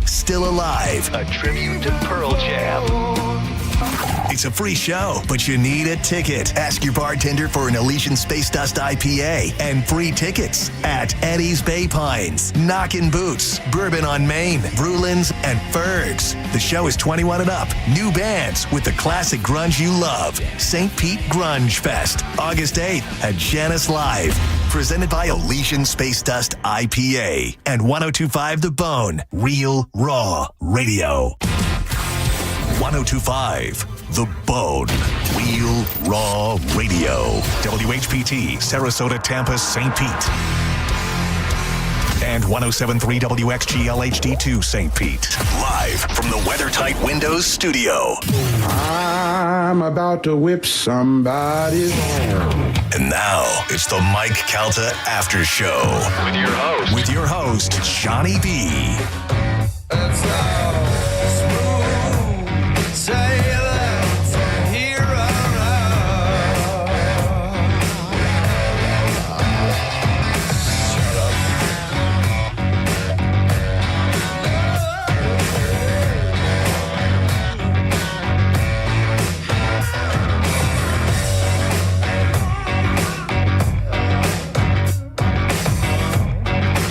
Still Alive. A tribute to Pearl Jam. It's a free show, but you need a ticket. Ask your bartender for an Elysian Space Dust IPA and free tickets at Eddie's Bay Pines, Knockin' Boots, Bourbon on Main, Brulins, and Fergs. The show is 21 and up. New bands with the classic grunge you love. St. Pete Grunge Fest, August 8th at Janice Live. Presented by Elysian Space Dust IPA and 102.5 The Bone, Real Raw Radio. 102.5 The Bone, Real Raw Radio. WHPT, Sarasota, Tampa, St. Pete. And 107.3 WXGL HD2 St. Pete. Live from the WeatherTight Windows studio. I'm about to whip somebody's. And now, it's the Mike Calta Aftershow. With your host, Johnny B.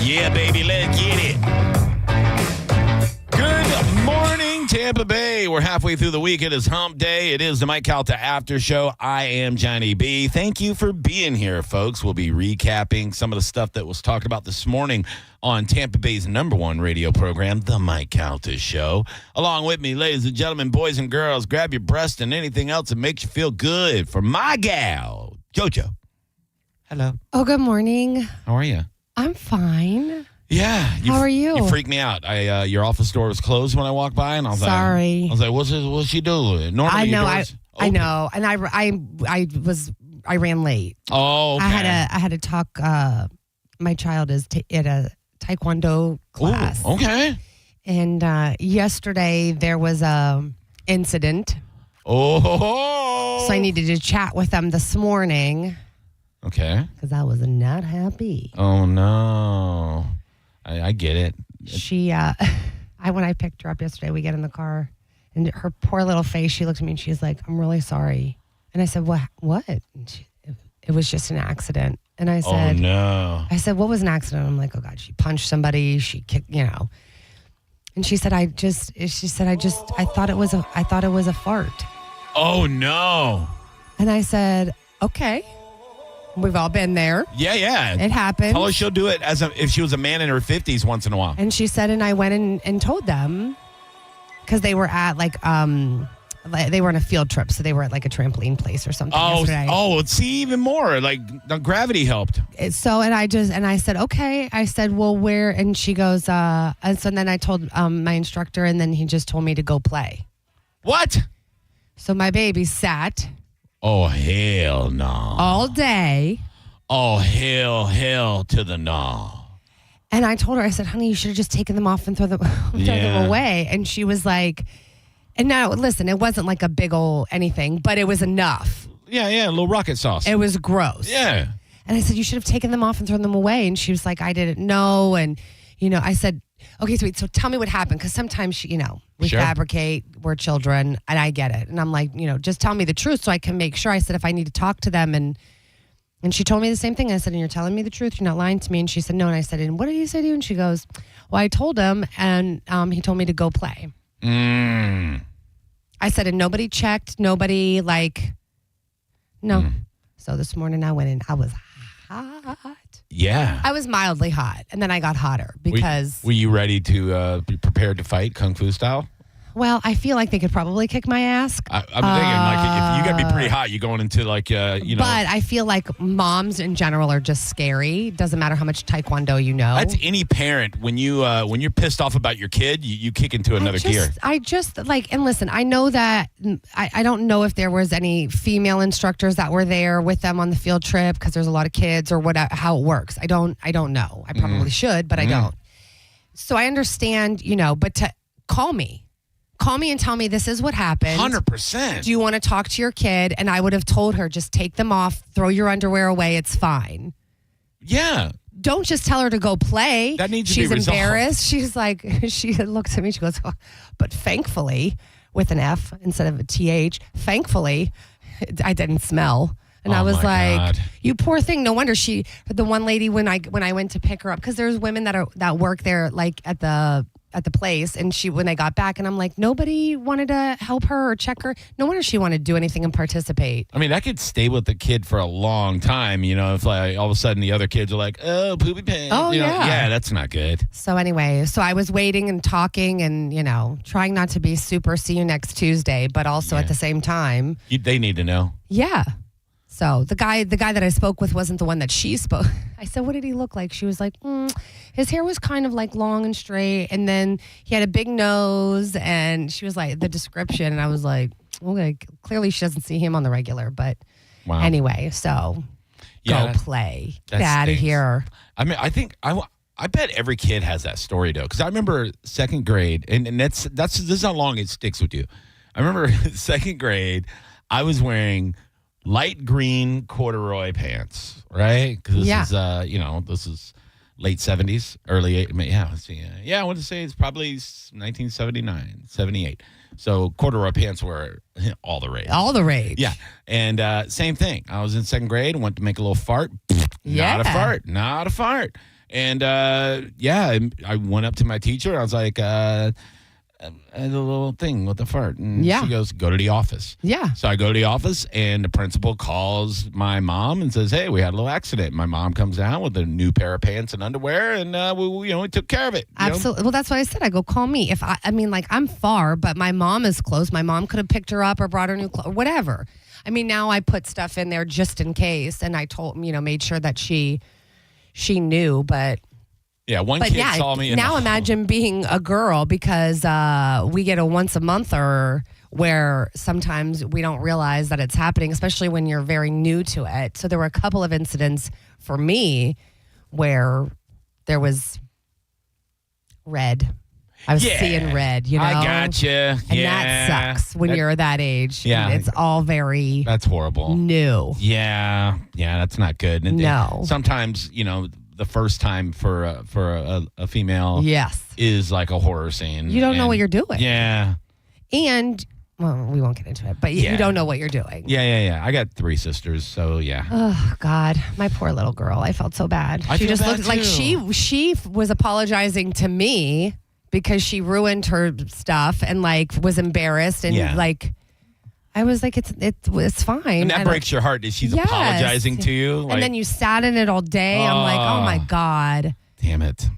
Yeah, baby, let's get it. Good morning, Tampa Bay. We're halfway through the week. It is hump day. It is the Mike Calta After Show. I am Johnny B. Thank you for being here, folks. We'll be recapping some of the stuff that was talked about this morning on Tampa Bay's #1 radio program, the Mike Calta Show. Along with me, ladies and gentlemen, boys and girls, grab your breast and anything else that makes you feel good. For my gal, JoJo. Hello. Oh, good morning. How are you? I'm fine. Yeah. How are you? You freaked me out. Your office door was closed when I walked by, and I was Sorry. like, what's she doing? Normally, I know. your door's I open. know, and I ran late. Oh, okay. I had to talk. My child is at a taekwondo class. Ooh, okay. And yesterday there was a incident, Oh. so I needed to chat with them this morning Okay. because I was not happy. Oh no. I get it. She, when I picked her up yesterday, we get in the car, and her poor little face, she looked at me and she's like, "I'm really sorry." And I said, "What?" And it was just an accident. And I said, Oh no. I said, "What was an accident?" I'm like, "Oh God, she punched somebody. She kicked, And she said, I thought it was a fart." Oh no. And I said, "Okay, we've all been there. Yeah. It happened." Tell her she'll do it as if she was a man in her 50s once in a while. And she said, and I went and told them, because they were at they were on a field trip, so they were at like a trampoline place or something yesterday. See, even more like the gravity helped. So, and I said, "Okay." I said, "Well, where?" And she goes, and so then I told my instructor, and then he just told me to go play. What? So my baby sat Oh hell no. all day. Oh hell to the no. And I told her, I said, "Honey, you should have just taken them off and throw them away." And she was like, and now, listen, it wasn't like a big old anything, but it was enough. Yeah, a little rocket sauce. It was gross. Yeah. And I said, "You should have taken them off and thrown them away." And she was like, "I didn't know." And, I said, "Okay, sweet. So tell me what happened." Because sometimes, we Sure. fabricate, we're children, and I get it. And I'm like, just tell me the truth so I can make sure. I said, if I need to talk to them. And she told me the same thing. I said, "And you're telling me the truth? You're not lying to me?" And she said, "No." And I said, "And what did he say to you?" And she goes, "Well, I told him, and he told me to go play." I said, "And nobody checked? Nobody, no." So this morning I went in. I was hot. Yeah. I was mildly hot, and then I got hotter because... Were you ready to be prepared to fight Kung Fu style? Well, I feel like they could probably kick my ass. I'm thinking, if you got to be pretty hot, you're going into But I feel like moms in general are just scary. Doesn't matter how much taekwondo you know. That's any parent. When you're pissed off about your kid, you kick into another gear. And listen, I know that I don't know if there was any female instructors that were there with them on the field trip because there's a lot of kids or how it works. I don't know. I probably should, but I don't. So I understand, but to call me and tell me this is what happened. 100%. Do you want to talk to your kid? And I would have told her, just take them off, throw your underwear away. It's fine. Yeah. Don't just tell her to go play. That needs to She's be resolved. embarrassed. She's like, she looks at me. She goes, oh, but thankfully, with an F instead of a TH, thankfully, I didn't smell. And I was my like, God. you poor thing. No wonder the one lady when I went to pick her up, because there's women that work there like at the place, and when they got back, and I'm like, nobody wanted to help her or check her. No wonder she wanted to do anything and participate. I mean, that could stay with the kid for a long time, if like all of a sudden the other kids are like, oh, poopy pants. Oh, yeah. Yeah, that's not good. So anyway, I was waiting and talking and, trying not to be super see you next Tuesday, but also at the same time. They need to know. Yeah. So the guy that I spoke with wasn't the one that she spoke. I said, what did he look like? She was like, his hair was kind of like long and straight. And then he had a big nose. And she was like, the description. And I was like, okay, clearly she doesn't see him on the regular. But anyway, so go play. Get out of here. I mean, I bet every kid has that story, though. Because I remember second grade, and this is how long it sticks with you. I remember second grade, I was wearing light green corduroy pants, right? Because this is late 70s, early 80s. Yeah, let's see. Yeah, I want to say it's probably 1979, 78. So corduroy pants were all the rage. All the rage. Yeah. And same thing. I was in second grade, went to make a little fart. Yeah. Not a fart. And I went up to my teacher. And I was like, I had a little thing with the fart. And she goes, go to the office. Yeah. So I go to the office, and the principal calls my mom and says, hey, we had a little accident. My mom comes down with a new pair of pants and underwear, and we took care of it. Absolutely. Well, that's why I said, I go, call me. If I'm far, but my mom is close. My mom could have picked her up or brought her new clothes, or whatever. I mean, now I put stuff in there just in case, and I told, made sure that she knew, but... Yeah, one kid saw me. Now imagine being a girl, because we get a once a monther where sometimes we don't realize that it's happening, especially when you're very new to it. So there were a couple of incidents for me where there was red. I was seeing red, I gotcha. And that sucks when you're that age. Yeah. It's all very... That's horrible. New. Yeah, that's not good. And no. Sometimes, the first time for a female is like a horror scene. You don't know what you're doing. Yeah. And, well, we won't get into it, but you don't know what you're doing. Yeah. I got 3 sisters, so yeah. Oh, God. My poor little girl. I felt so bad. She just looked like she was apologizing to me because she ruined her stuff and, was embarrassed and, I was like, it's fine. And that breaks your heart that she's apologizing to you. And then you sat in it all day. I'm like, oh my God. Damn it.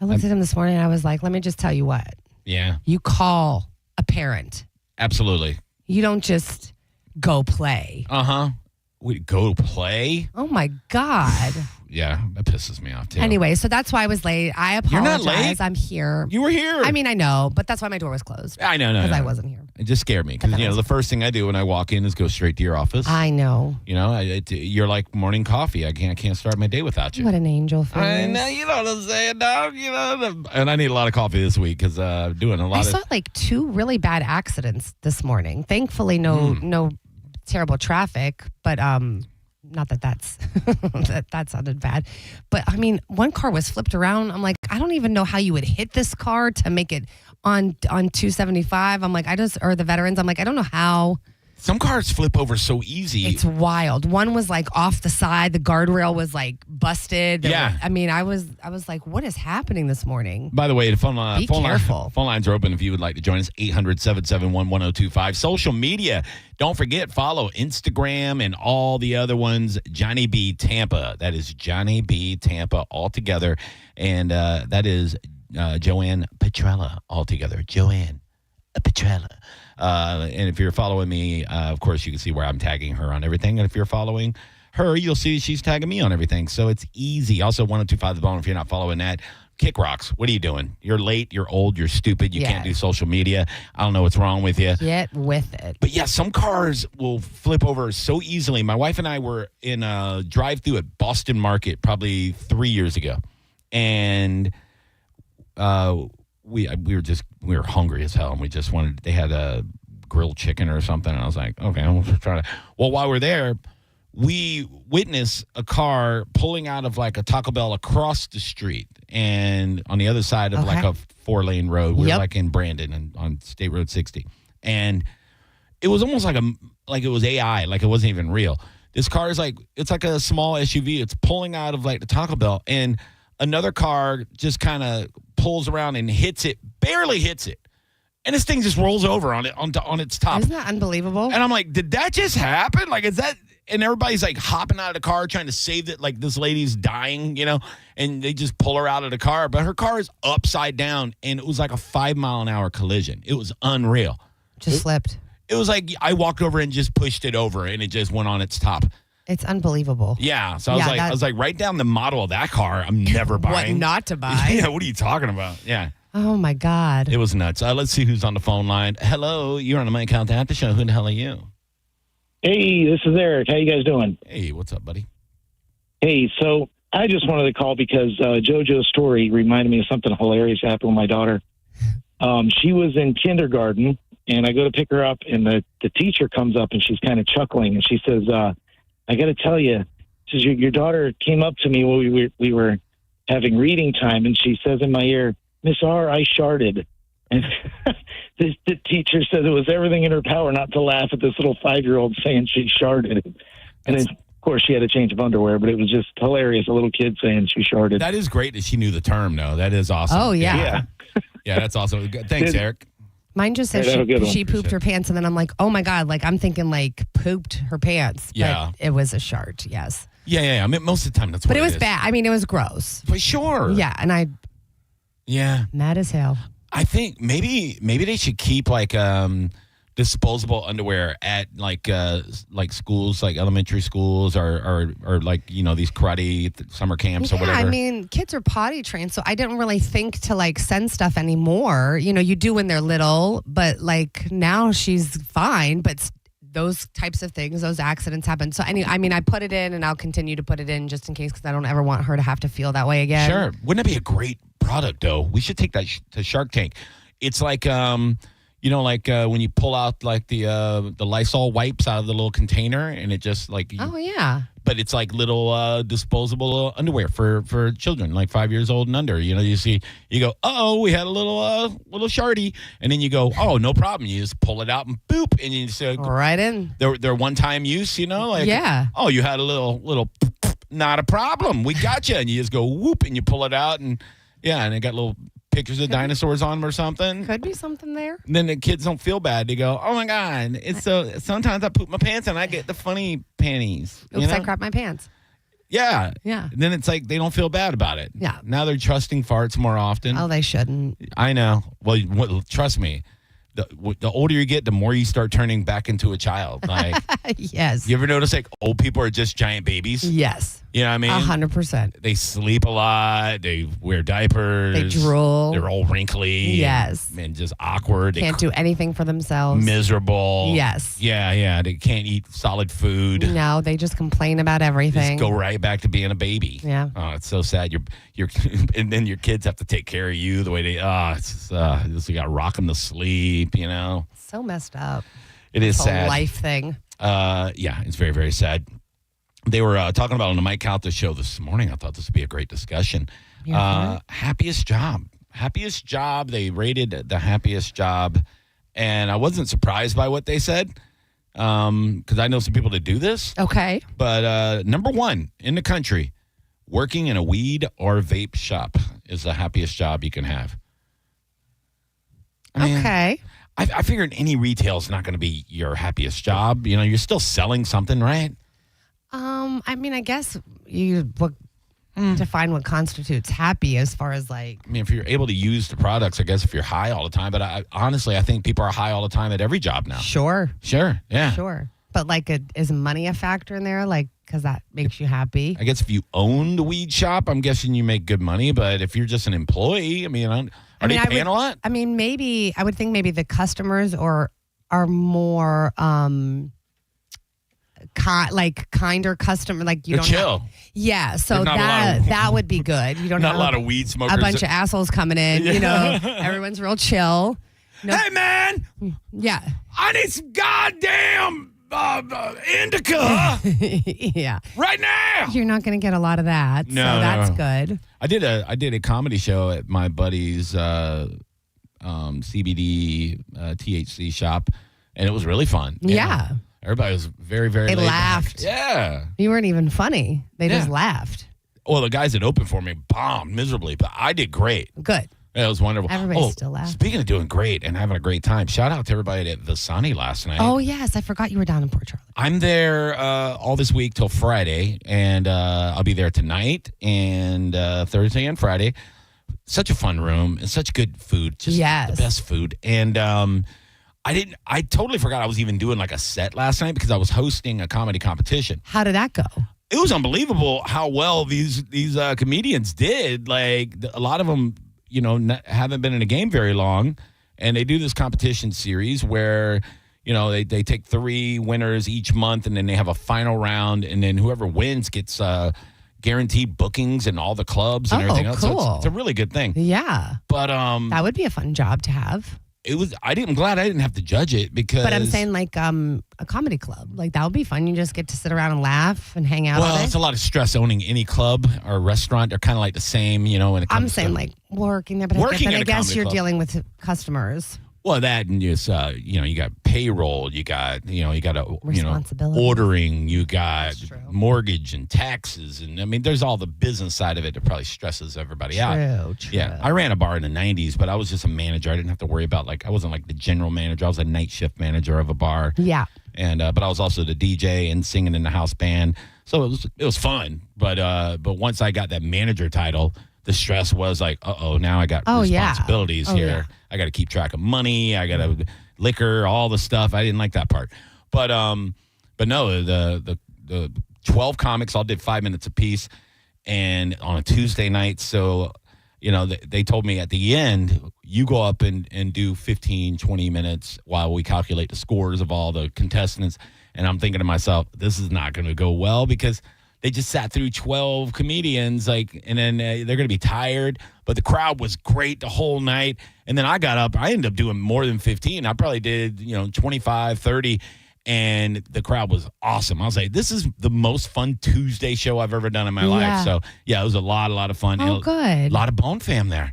I looked at him this morning and I was like, let me just tell you what. Yeah. You call a parent. Absolutely. You don't just go play. Uh-huh. We go play? Oh my God. Yeah, that pisses me off too. Anyway, so that's why I was late. I apologize. You're not late. I'm here. You were here. I mean, I know, but that's why my door was closed. I know. Because I wasn't here. It just scared me because, the first thing I do when I walk in is go straight to your office. I know. You're like morning coffee. I can't start my day without you. What an angel. I know, you know what I'm saying, dog. And I need a lot of coffee this week because doing a lot I saw 2 really bad accidents this morning. Thankfully, no terrible traffic, but not that's that sounded bad. But I mean, one car was flipped around. I'm like, I don't even know how you would hit this car to make it on 275. I'm like, or the veterans. I'm like, I don't know how. Some cars flip over so easy. It's wild. One was off the side. The guardrail was busted. I was like, what is happening this morning? By the way, the phone careful. Phone lines are open if you would like to join us. 800-771-1025. Social media. Don't forget, follow Instagram and all the other ones. Johnny B Tampa. That is Johnny B Tampa all together. And that is Joanne Petrella all together. Joanne Petrella. And if you're following me, of course, you can see where I'm tagging her on everything. And if you're following her, you'll see she's tagging me on everything. So it's easy. Also, 1025 The Bone, if you're not following that. Kick Rocks, what are you doing? You're late, you're old, you're stupid, you can't do social media. I don't know what's wrong with you. Get with it. But yeah, some cars will flip over so easily. My wife and I were in a drive-thru at Boston Market probably 3 years ago. And we were hungry as hell, and we just they had a grilled chicken or something, and I was like, okay, I'm gonna try to. Well, while we're there, we witnessed a car pulling out of like a Taco Bell across the street and on the other side of like a 4-lane road. We were like in Brandon and on State Road 60. And it was almost like it was AI, like it wasn't even real. This car is like, it's like a small SUV. It's pulling out of like the Taco Bell, and another car just kind of pulls around and hits it, barely hits it. And this thing just rolls over on its top. Isn't that unbelievable? And I'm like, did that just happen? Like, is that? And everybody's like hopping out of the car trying to save it. Like this lady's dying, and they just pull her out of the car. But her car is upside down, and it was like a 5-mile-an-hour collision. It was unreal. Just slipped. It was like I walked over and just pushed it over, and it just went on its top. It's unbelievable. Yeah. So I was like, write down the model of that car. I'm never buying. What not to buy? Yeah. What are you talking about? Yeah. Oh my God. It was nuts. Let's see who's on the phone line. Hello, you're on the Mike Calta Aftershow. Who the hell are you? Hey, this is Eric. How you guys doing? Hey, what's up, buddy? Hey, so I just wanted to call because JoJo's story reminded me of something hilarious that happened with my daughter. She was in kindergarten, and I go to pick her up, and the teacher comes up, and she's kind of chuckling, and she says, I got to tell you, she says, your daughter came up to me while we were having reading time, and she says in my ear, Miss R, I sharted. And the teacher said it was everything in her power not to laugh at this little 5-year-old saying she sharted. And then, of course, she had a change of underwear, but it was just hilarious, a little kid saying she sharted. That is great that she knew the term, though. That is awesome. Oh, yeah. Yeah, that's awesome. Thanks, Eric. Mine just says she pooped her pants, and then I'm like, oh, my God. Like, I'm thinking, like, pooped her pants. Yeah. But it was a shart, yes. Yeah. I mean, most of the time, that's what But it was is. bad. I mean, it was gross. For sure. Yeah, and mad as hell. I think maybe they should keep like disposable underwear at like schools, like elementary schools, or like these karate summer camps or whatever. I mean, kids are potty trained, so I didn't really think to like send stuff anymore. You do when they're little, but like now she's fine, but those types of things, those accidents happen. So I put it in, and I'll continue to put it in just in case, because I don't ever want her to have to feel that way again. Sure. Wouldn't that be a great product, though? We should take that to Shark Tank. It's like, when you pull out like the Lysol wipes out of the little container, and it just like. Oh, yeah. But it's like little disposable underwear for children, like 5 years old and under. You go, oh, we had a little shardy, and then you go, oh, no problem. You just pull it out and boop, and you just right in. They're one-time use, like yeah. Oh, you had a little, not a problem. We got you, and you just go whoop, and you pull it out, and yeah, and it got little pictures of dinosaurs on them or something. Could be something there. And then the kids don't feel bad. They go, oh my God, sometimes I poop my pants and I get the funny panties. Oops, I crap my pants. Yeah. Yeah. And then it's like they don't feel bad about it. Yeah. Now they're trusting farts more often. Oh, they shouldn't. I know. Well, trust me. The older you get, the more you start turning back into a child. Like, yes. You ever notice like old people are just giant babies? Yes. You know what I mean? 100%. They sleep a lot. They wear diapers. They drool. They're all wrinkly. Yes. And just awkward. Can't do anything for themselves. Miserable. Yes. Yeah. They can't eat solid food. No, they just complain about everything. Just go right back to being a baby. Yeah. Oh, it's so sad. You're and then your kids have to take care of you the way they. It's just, you got to rock them to sleep. So messed up. It is whole sad. Life thing. Yeah, it's very, very sad. They were talking about on the Mike Calta show this morning. I thought this would be a great discussion. Happiest job. They rated the happiest job. And I wasn't surprised by what they said because I know some people that do this. Okay. But number one in the country, working in a weed or vape shop is the happiest job you can have. Okay. I figured any retail is not going to be your happiest job. You're still selling something, right? I guess you define what constitutes happy as far as like. If you're able to use the products, I guess if you're high all the time. But honestly, I think people are high all the time at every job now. Sure. Yeah. Sure. But like, is money a factor in there? Like, because that makes you happy. I guess if you own the weed shop, I'm guessing you make good money. But if you're just an employee, are they paying a lot? Maybe I would think maybe the customers are more kinder customer. Like you They're don't chill. Yeah, so There's that would be good. You don't not have a lot of weed smokers. A bunch of assholes coming in. Everyone's real chill. Hey man, yeah. I need some goddamn indica Yeah. right now. You're not going to get a lot of that. No, so that's no. good. I did a comedy show at my buddy's CBD THC shop, and it was really fun. Yeah. Everybody was very, very They laid back. laughed. Yeah. You weren't even funny. They just Yeah. laughed. Well, the guys that opened for me bombed miserably, but I did great. Good. It was wonderful. Everybody still laughed. Speaking of doing great and having a great time, shout out to everybody at Vasani last night. Oh, yes. I forgot you were down in Port Charlotte. I'm there all this week till Friday, and I'll be there tonight and Thursday and Friday. Such a fun room and such good food. Just the best food. And I totally forgot I was even doing like a set last night because I was hosting a comedy competition. How did that go? It was unbelievable how well these comedians did. Like a lot of them, haven't been in a game very long, and they do this competition series where, they take 3 winners each month, and then they have a final round, and then whoever wins gets guaranteed bookings in all the clubs and everything else. Cool. So it's a really good thing. Yeah. But that would be a fun job to have. I'm glad I didn't have to judge it because. But I'm saying like a comedy club. Like that would be fun. You just get to sit around and laugh and hang out all Well, day. it's a lot of stress owning any club or restaurant. They're kind of like the same, when it comes I'm saying to like working there, but Working I at a guess comedy you're club. dealing with customers. Well, that and just you got payroll, you got Responsibility. ordering, you got That's true. mortgage and taxes, and I mean, there's all the business side of it that probably stresses everybody out. True. Yeah, I ran a bar in the '90s, but I was just a manager. I didn't have to worry about I wasn't like the general manager. I was a night shift manager of a bar. Yeah. And but I was also the DJ and singing in the house band, so it was fun. But once I got that manager title, the stress was like, now I got responsibilities here. Yeah. I got to keep track of money. I got to liquor, all the stuff. I didn't like that part. But no, the 12 comics all did 5 minutes apiece, and on a Tuesday night. So, they told me at the end, you go up and do 15, 20 minutes while we calculate the scores of all the contestants. And I'm thinking to myself, this is not going to go well because they just sat through 12 comedians, and then they're going to be tired. But the crowd was great the whole night. And then I got up. I ended up doing more than 15. I probably did, 25, 30. And the crowd was awesome. I was like, this is the most fun Tuesday show I've ever done in my life. So, yeah, it was a lot of fun. Oh, good. A lot of Bone Fam there.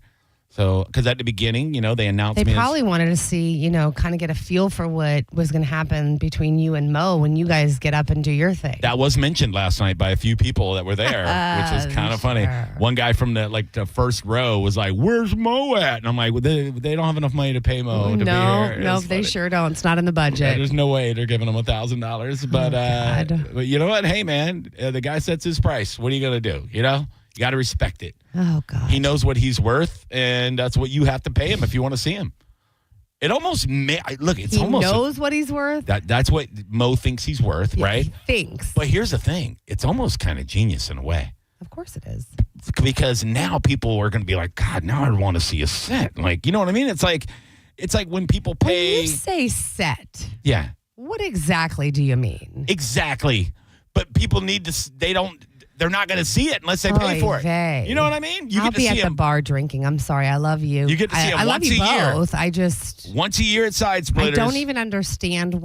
So, because at the beginning, they announced They me probably wanted to see, kind of get a feel for what was going to happen between you and Mo when you guys get up and do your thing. That was mentioned last night by a few people that were there, which was kind of funny. One guy from the first row was like, "Where's Mo at?" And I'm like, well, they don't have enough money to pay Mo to be here. No, they sure don't. It's not in the budget. There's no way they're giving him $1,000. But you know what? Hey, man, the guy sets his price. What are you gonna do? You got to respect it. Oh, God. He knows what he's worth, and that's what you have to pay him if you want to see him. It almost look. It's he almost knows what he's worth. That's what Mo thinks he's worth, Yeah, right? He thinks. But here's the thing: it's almost kind of genius in a way, Of course it is. because now people are going to be like, God, now I want to see a set. Like, you know what I mean? It's like when people pay. When you say set, Yeah, what exactly do you mean? exactly. But people need to. They're not going to see it unless they pay for it. Vey. You know what I mean? You I'll get to be see at the him bar drinking. I'm sorry. I love you. You get to see him I love once you a year. both. I just. once a year at Side Splitters. I don't even understand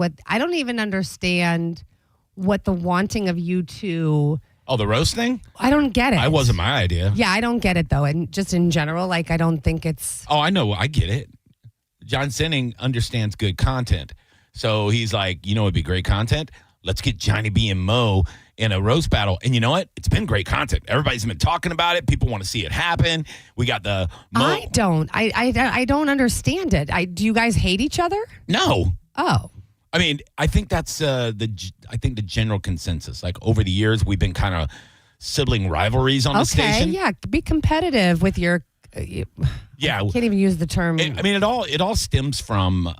what the wanting of you two. Oh, the roast thing? I don't get it. I wasn't my idea. Yeah, I don't get it though, and just in general, I don't think it's. Oh, I know. I get it. John Sinning understands good content. So he's like, it'd be great content. Let's get Johnny B and Mo in a roast battle. And you know what? It's been great content. Everybody's been talking about it. People want to see it happen. We got the Mo. I don't understand it. Do you guys hate each other? No. Oh. I mean, I think that's the general consensus. Like over the years, we've been kind of sibling rivalries on the station. Yeah. Be competitive with your. Yeah. I can't even use the term. It all stems from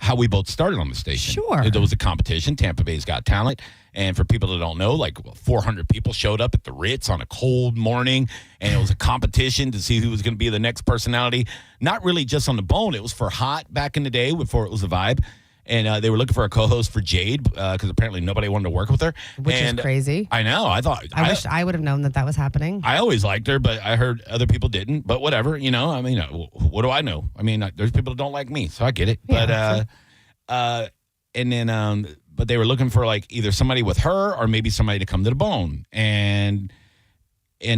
how we both started on the station. Sure. There was a competition, Tampa Bay's Got Talent. And for people that don't know, 400 people showed up at the Ritz on a cold morning. And it was a competition to see who was going to be the next personality. Not really just on the Bone. It was for Hot back in the day before it was a Vibe. And they were looking for a co-host for Jade because apparently nobody wanted to work with her. Which is crazy. I know. I wish I would have known that was happening. I always liked her, but I heard other people didn't. But whatever, I mean, what do I know? I mean, there's people that don't like me, so I get it. Yeah, But and then but they were looking for like either somebody with her or maybe somebody to come to the Bone. And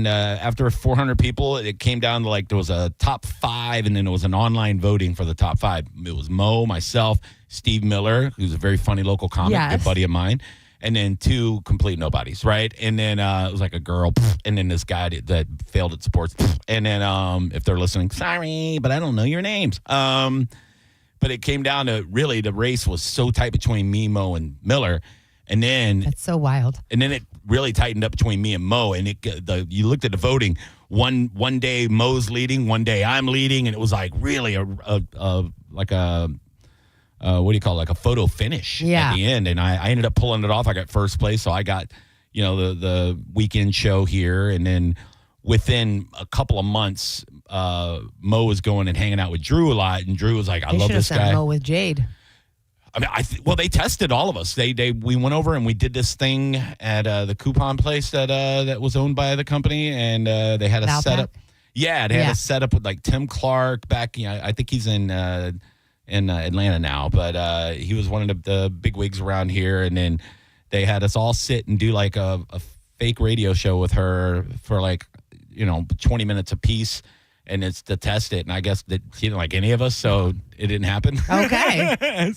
after 400 people, it came down to like there was a top 5, and then there was an online voting for the top 5. It was Mo, myself, Steve Miller, who's a very funny local comic, good buddy of mine, and then 2 complete nobodies, right? And then it was like a girl, and then this guy that failed at sports, and then if they're listening, sorry, but I don't know your names. But it came down to really the race was so tight between me, Mo, and Miller. And then That's so wild. And then it really tightened up between me and Mo. And you looked at the voting. One day Mo's leading, one day I'm leading, and it was like really a what do you call it? Like a photo finish at the end. And I ended up pulling it off. I got first place, so I got the weekend show here, and then within a couple of months, Mo was going and hanging out with Drew a lot, and Drew was like, "I love this guy." Mo with Jade. I mean, well, they tested all of us. We went over and we did this thing at the coupon place that was owned by the company, and they had a setup. Yeah, they had a setup with like Tim Clark back. I think he's in Atlanta now, but he was one of the big wigs around here. And then they had us all sit and do like a fake radio show with her for like 20 minutes apiece. And it's to test it, and I guess that he didn't like any of us, so it didn't happen. Okay.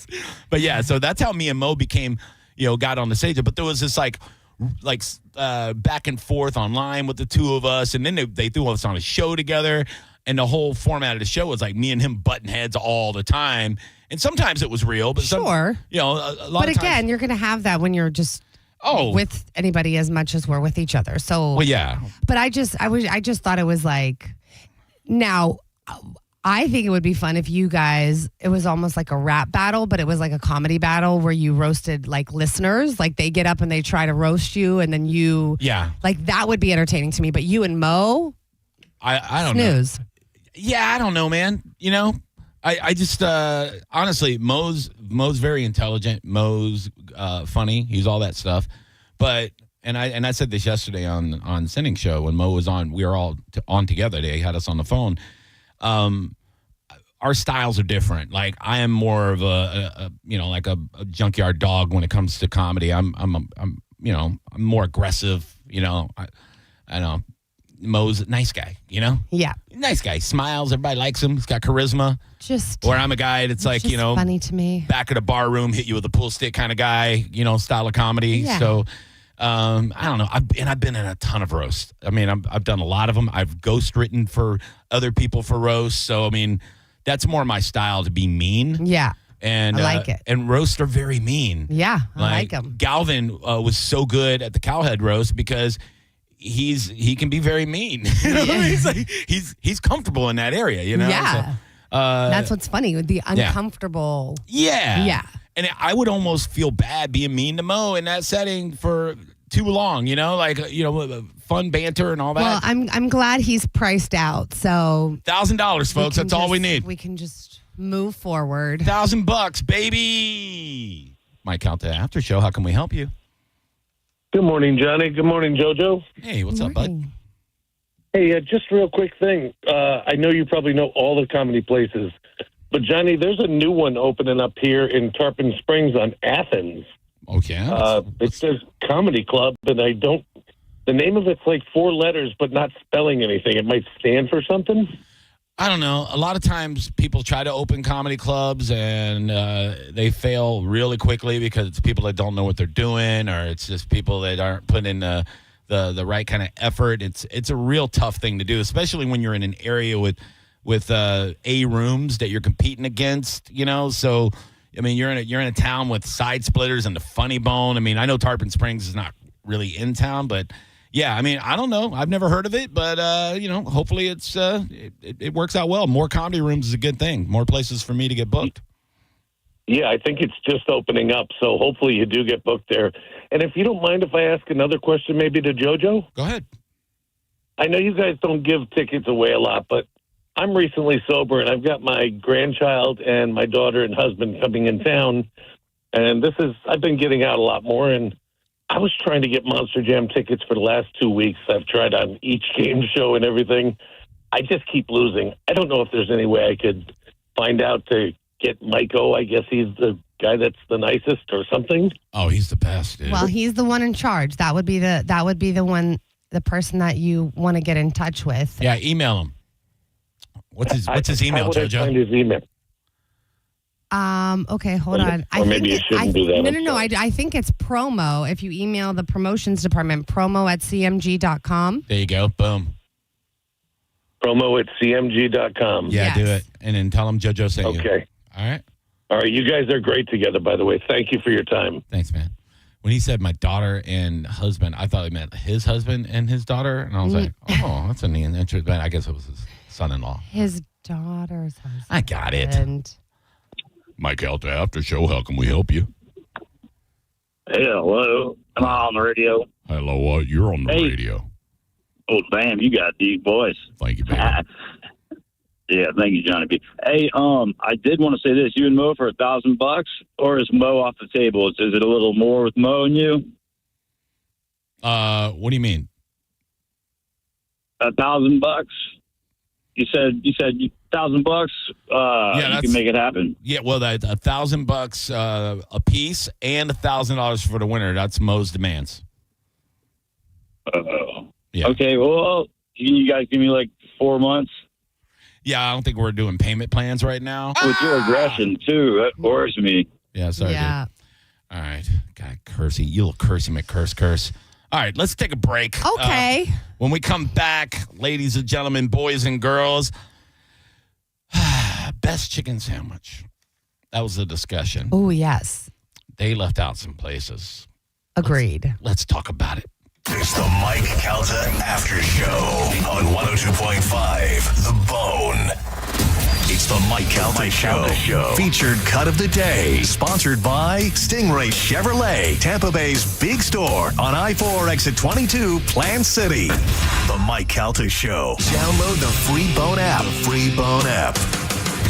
But yeah, so that's how me and Mo became, got on the stage. But there was this like back and forth online with the two of us, and then they threw us on a show together, and the whole format of the show was like me and him butting heads all the time. And sometimes it was real, but sure, a lot. But of again, times, you're going to have that when you're just. With anybody as much as we're with each other. So, well, yeah. But I just thought it was like, now, I think it would be fun if you guys, it was almost like a rap battle, but it was like a comedy battle where you roasted like listeners, like they get up and they try to roast you, and then you, like that would be entertaining to me. But you and Mo, I don't snooze. know. Yeah, I don't know, man. I just honestly, Mo's very intelligent. Mo's funny. He's all that stuff. But and I said this yesterday on Sinning Show when Mo was on. We were all on together. They had us on the phone. Our styles are different. Like I am more of a junkyard dog when it comes to comedy. I'm more aggressive. I know. Mo's a nice guy, Yeah. Nice guy. Smiles. Everybody likes him. He's got charisma. Or I'm a guy that's like, funny to me. Back at a bar room, hit you with a pool stick kind of guy, style of comedy. Yeah. So, I don't know. I've been in a ton of roasts. I mean, I've done a lot of them. I've ghost written for other people for roasts. So, I mean, that's more my style to be mean. Yeah. And I like it. And roasts are very mean. Yeah, I like them. Galvin was so good at the Cowhead roast because he can be very mean. He's comfortable in that area, Yeah. So, that's what's funny with the uncomfortable. Yeah. Yeah. And I would almost feel bad being mean to Mo in that setting for too long, fun banter and all that. Well, I'm glad he's priced out. So $1,000, folks. That's all we need. We can just move forward. $1,000, baby. Mike Calta Aftershow. How can we help you? Good morning, Johnny. Good morning, JoJo. Hey, what's up, bud? Hey, just a real quick thing. I know you probably know all the comedy places, but Johnny, there's a new one opening up here in Tarpon Springs on Athens. Okay. It says Comedy Club, and the name of it's like 4 letters, but not spelling anything. It might stand for something. I don't know. A lot of times people try to open comedy clubs and they fail really quickly because it's people that don't know what they're doing, or it's just people that aren't putting in the right kind of effort. It's a real tough thing to do, especially when you're in an area with A rooms that you're competing against. So I mean, you're in a town with Side Splitters and the Funny Bone. I mean, I know Tarpon Springs is not really in town, but. Yeah, I mean, I don't know. I've never heard of it, but hopefully it works out well. More comedy rooms is a good thing. More places for me to get booked. Yeah, I think it's just opening up, so hopefully you do get booked there. And if you don't mind if I ask another question maybe to JoJo? Go ahead. I know you guys don't give tickets away a lot, but I'm recently sober, and I've got my grandchild and my daughter and husband coming in town, and I've been getting out a lot more, and I was trying to get Monster Jam tickets for the last 2 weeks. I've tried on each game show and everything. I just keep losing. I don't know if there's any way I could find out to get Mike O. I guess he's the guy that's the nicest or something? Oh, he's the best, dude. Well, he's the one in charge. That would be the person that you want to get in touch with. Yeah, email him. What's his email, How would I JoJo? find his email? Okay, hold on. Or maybe you shouldn't do that. No. I think it's promo. If you email the promotions department, promo@cmg.com. There you go. Boom. Promo@cmg.com. Yeah, Yes. do it. And then tell him JoJo sent you. Okay. All right. All right. You guys are great together, by the way. Thank you for your time. Thanks, man. When he said my daughter and husband, I thought he meant his husband and his daughter. And I was like, oh, that's a neat interest. But I guess it was his son-in-law. His daughter's husband. I got it. Mike Calta Aftershow, how can we help you? Hey, hello. Am I on the radio? Hello, you're on the radio. Oh, damn, you got a deep voice. Thank you, baby. Yeah, thank you, Johnny B. Hey, I did want to say this. You and Mo for $1,000, or is Mo off the table? Is it a little more with Mo and you? What do you mean? $1,000? You said $1,000. You can make it happen. Yeah, well, that $1,000 a piece and $1,000 for the winner. That's Mo's demands. Yeah. Okay, well, can you guys give me like 4 months? Yeah, I don't think we're doing payment plans right now. With your aggression, too, that worries me. Yeah, sorry, Yeah. dude. All right. God, cursey. You little cursey McCurse. All right, let's take a break. Okay. When we come back, ladies and gentlemen, boys and girls, best chicken sandwich. That was the discussion. Oh, yes. They left out some places. Agreed. Let's talk about it. It's the Mike Calta After Show on 102.5 The Bone. It's the Mike Calta Show. Featured cut of the day. Sponsored by Stingray Chevrolet, Tampa Bay's big store on I-4 exit 22, Plant City. The Mike Calta Show. Download the free Bone app.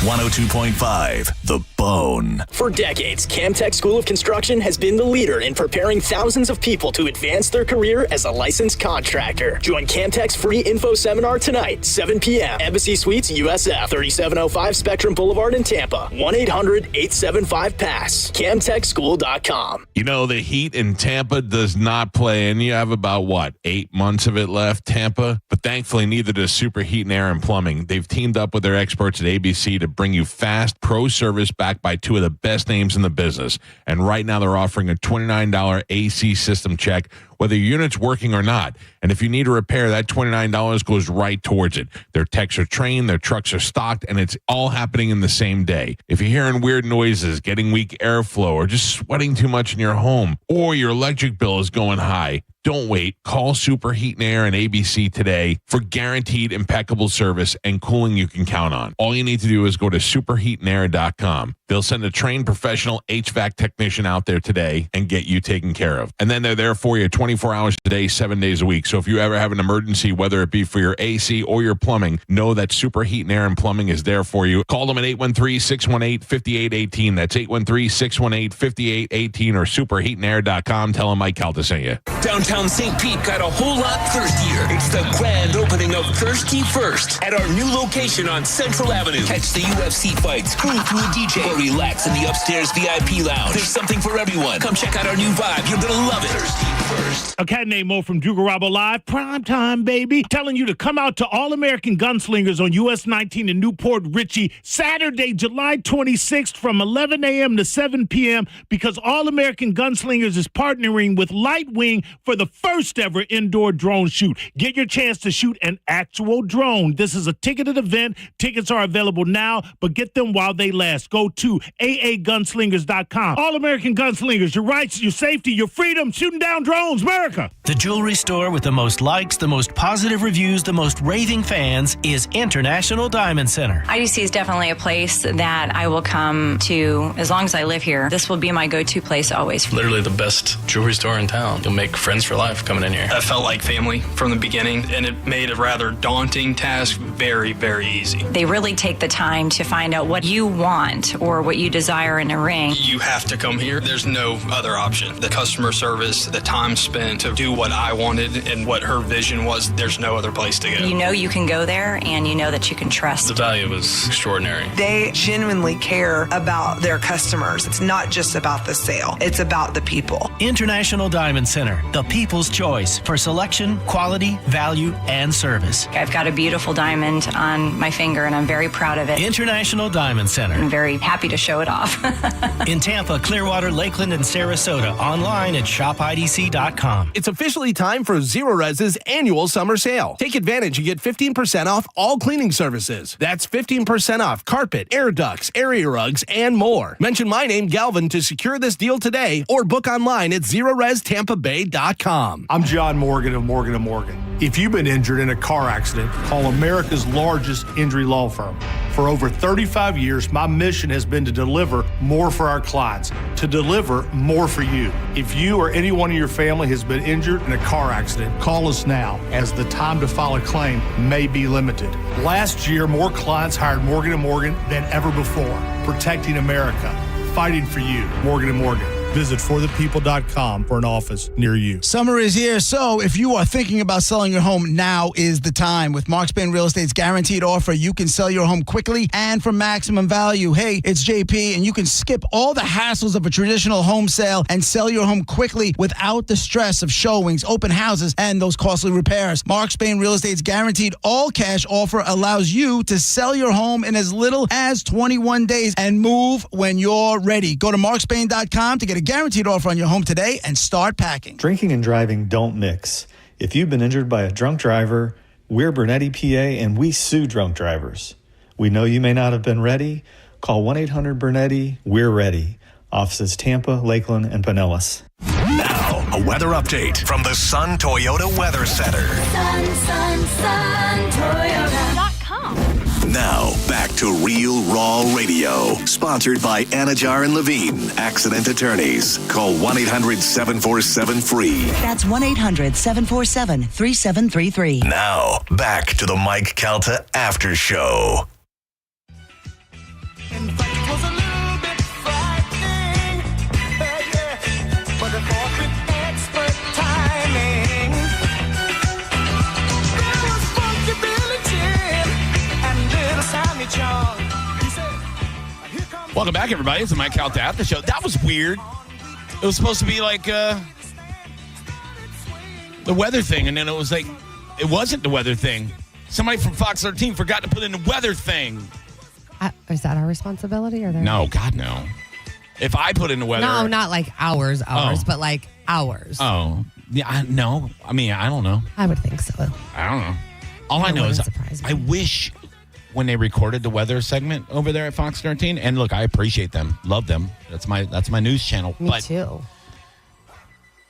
102.5 The Bone. For decades, Camtech School of Construction has been the leader in preparing thousands of people to advance their career as a licensed contractor. Join Camtech's free info seminar tonight, 7 p.m. Embassy Suites, USF, 3705 Spectrum Boulevard in Tampa. 1-800-875-PASS. CamTechSchool.com. You know, the heat in Tampa does not play, and you have about, 8 months of it left, Tampa? But thankfully, neither does Super Heat and Air and Plumbing. They've teamed up with their experts at ABC to bring you fast pro service backed by two of the best names in the business. And right now they're offering a $29 AC system check, whether your unit's working or not. And if you need a repair, that $29 goes right towards it. Their techs are trained, their trucks are stocked, and it's all happening in the same day. If you're hearing weird noises, getting weak airflow, or just sweating too much in your home, or your electric bill is going high, don't wait. Call Super Heat and Air and ABC today for guaranteed impeccable service and cooling you can count on. All you need to do is go to superheatandair.com. They'll send a trained professional HVAC technician out there today and get you taken care of. And then they're there for you 24 hours a day, 7 days a week. So if you ever have an emergency, whether it be for your AC or your plumbing, know that Super Heat and Air and Plumbing is there for you. Call them at 813-618-5818. That's 813-618-5818 or superheatandair.com. Tell them Mike Calta sent you. Downtown St. Pete got a whole lot thirstier. It's the grand opening of Thirsty First at our new location on Central Avenue. Catch the UFC fights, cruise through a DJ, or relax in the upstairs VIP lounge. There's something for everyone. Come check out our new vibe. You're going to love it. Thirsty First. A cat named Mo from Dugarabo Live, prime time, baby, telling you to come out to All American Gunslingers on US 19 in Newport Richey, Saturday, July 26th from 11 a.m. to 7 p.m. because All American Gunslingers is partnering with Lightwing for the first ever indoor drone shoot. Get your chance to shoot an actual drone. This is a ticketed event. Tickets are available now, but get them while they last. Go to aagunslingers.com. All American Gunslingers, your rights, your safety, your freedom, shooting down drones, America. The jewelry store with the most likes, the most positive reviews, the most raving fans is International Diamond Center. IDC is definitely a place that I will come to as long as I live here. This will be my go-to place always. Literally the best jewelry store in town. You'll make friends for life coming in here. I felt like family from the beginning, and it made a rather daunting task very, very easy. They really take the time to find out what you want or what you desire in a ring. You have to come here. There's no other option. The customer service, the time spent spent to do what I wanted and what her vision was. There's no other place to go. You know you can go there, and you know that you can trust. The value was extraordinary. They genuinely care about their customers. It's not just about the sale. It's about the people. International Diamond Center, the people's choice for selection, quality, value, and service. I've got a beautiful diamond on my finger, and I'm very proud of it. International Diamond Center. I'm very happy to show it off. In Tampa, Clearwater, Lakeland, and Sarasota. Online at shopidc.com. It's officially time for Zero Res's annual summer sale. Take advantage and get 15% off all cleaning services. That's 15% off carpet, air ducts, area rugs, and more. Mention my name, Galvin, to secure this deal today or book online at ZeroResTampaBay.com. I'm John Morgan of Morgan & Morgan. If you've been injured in a car accident, call America's largest injury law firm. For over 35 years, my mission has been to deliver more for our clients, to deliver more for you. If you or anyone in your family has been injured in a car accident, call us now, as the time to file a claim may be limited. Last year, more clients hired Morgan & Morgan than ever before, protecting America, fighting for you. Morgan & Morgan. Visit forthepeople.com for an office near you. Summer is here, so if you are thinking about selling your home, now is the time. With Mark Spain Real Estate's guaranteed offer, you can sell your home quickly and for maximum value. Hey, it's JP, and you can skip all the hassles of a traditional home sale and sell your home quickly without the stress of showings, open houses, and those costly repairs. Mark Spain Real Estate's guaranteed all-cash offer allows you to sell your home in as little as 21 days and move when you're ready. Go to markspain.com to get a guaranteed offer on your home today and start packing. Drinking and driving don't mix. If you've been injured by a drunk driver, we're Bernetti PA and we sue drunk drivers. We know you may not have been ready. Call 1-800-BERNETTI. We're ready. Offices Tampa, Lakeland, and Pinellas. Now, a weather update from the Sun Toyota Weather Center. Sun, Toyota.com. Now, back to Real Raw Radio. Sponsored by Anajar and Levine, accident attorneys. Call 1-800-747-FREE. That's 1-800-747-3733. Now, back to the Mike Calta After Show. Welcome back, everybody. It's the Mike Calta After Show. That was weird. It was supposed to be like the weather thing, and then it was like, it wasn't the weather thing. Somebody from Fox 13 forgot to put in the weather thing. Is that our responsibility? Or No, God, no. If I put in the weather. No, not like hours, but like hours. Oh, yeah, no. I mean, I don't know. I would think so. I don't know. All I know is I wish when they recorded the weather segment over there at Fox 13, and look, I appreciate them, love them. That's my news channel. Me too.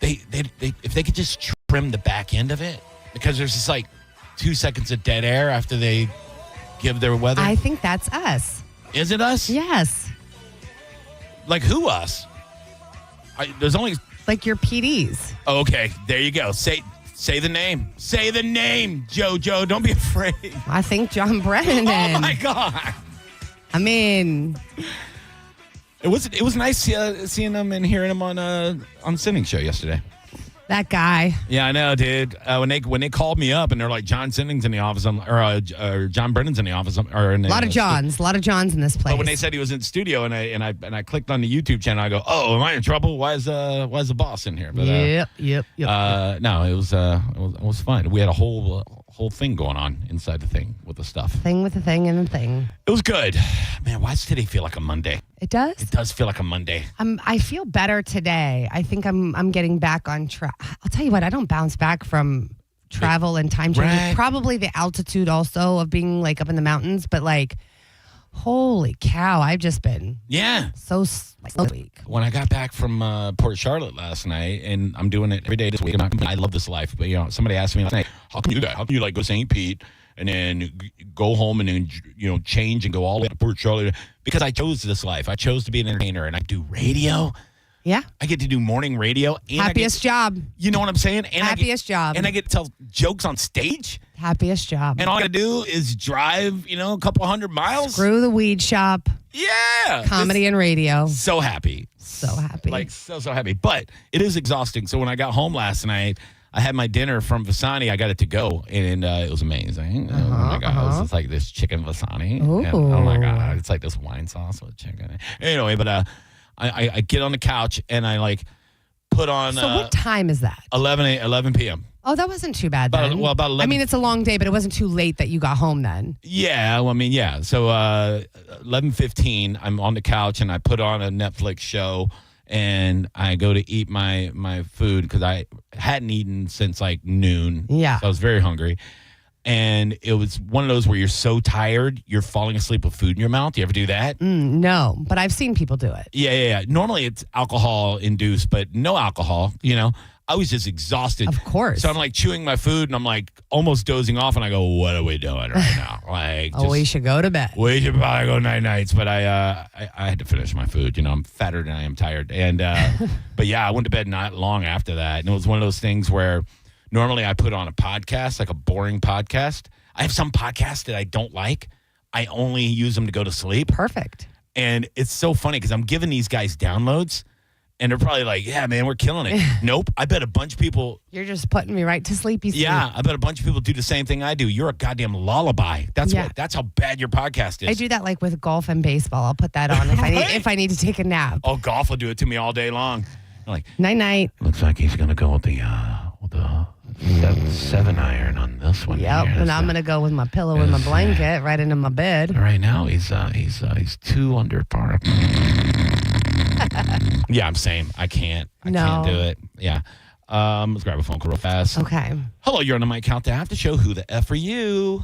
They if they could just trim the back end of it, because there's just like 2 seconds of dead air after they give their weather. I think that's us. Is it us? Yes. Like who us? There's only like your PDs. Oh, okay, there you go. Say the name. Say the name, JoJo. Don't be afraid. I think John Brennan. Oh my God. I mean, it was nice seeing him and hearing him on Sinning's show yesterday. That guy. Yeah, I know, dude. When they called me up and they're like, John Sinning's in the office, or John Brennan's in the office, or in the, a lot of Johns in this place. But when they said he was in the studio, and I clicked on the YouTube channel, I go, oh, am I in trouble? Why is the boss in here? But, yep. No, it was fun. We had a whole thing going on inside the thing with the stuff. Thing with the thing and the thing. It was good. Man, why does today feel like a Monday? It does? It does feel like a Monday. I feel better today. I think I'm getting back on track. I'll tell you what, I don't bounce back from travel and time change. Right. Probably the altitude also of being like up in the mountains, but like, holy cow, I've just been so weak. When I got back from Port Charlotte last night, and I'm doing it every day this week, I love this life, but somebody asked me last night, how can you do that? How can you like go to St. Pete and then go home and then change and go all the way to Port Charlotte? Because I chose this life. I chose to be an entertainer, and I do radio. Yeah. I get to do morning radio. And Happiest job. You know what I'm saying? And Happiest job. And I get to tell jokes on stage. Happiest job. And all I got to do is drive, a couple 100 miles. Screw the weed shop. Yeah. Comedy and radio. So happy. So happy. Like, so happy. But it is exhausting. So when I got home last night, I had my dinner from Vasani. I got it to go, and it was amazing. Oh, my God. It's like this chicken Vasani. And, oh, my God. It's like this wine sauce with chicken. Anyway, but I get on the couch, and I, like, put on... So what time is that? 11 p.m. Oh, that wasn't too bad then. About 11. I mean, it's a long day, but it wasn't too late that you got home then. Yeah, well, I mean, yeah. So 11:15, I'm on the couch, and I put on a Netflix show, and I go to eat my food because I hadn't eaten since like noon. Yeah. So I was very hungry. And it was one of those where you're so tired, you're falling asleep with food in your mouth. You ever do that? No, but I've seen people do it. Yeah. Normally it's alcohol induced, but no alcohol, I was just exhausted. Of course. So I'm like chewing my food and I'm like almost dozing off and I go, what are we doing right now? Like, we should go to bed. We should probably go nights, but I had to finish my food. I'm fatter than I am tired. And but yeah, I went to bed not long after that. And it was one of those things where normally I put on a podcast, like a boring podcast. I have some podcasts that I don't like. I only use them to go to sleep. Perfect. And it's so funny because I'm giving these guys downloads. And they're probably like, yeah, man, we're killing it. Nope. I bet a bunch of people. You're just putting me right to sleep. Yeah, I bet a bunch of people do the same thing I do. You're a goddamn lullaby. That's how bad your podcast is. I do that like with golf and baseball. I'll put that on if I need to take a nap. Oh, golf will do it to me all day long. I'm like, night. Looks like he's gonna go with the 7-iron on this one. Yep, and I'm gonna go with my pillow and my blanket right into my bed. Right now, he's 2 under par. Yeah, I'm saying I can't do it. Yeah. Let's grab a phone call real fast. Okay. Hello, you're on the Calta Aftershow. Who the F are you?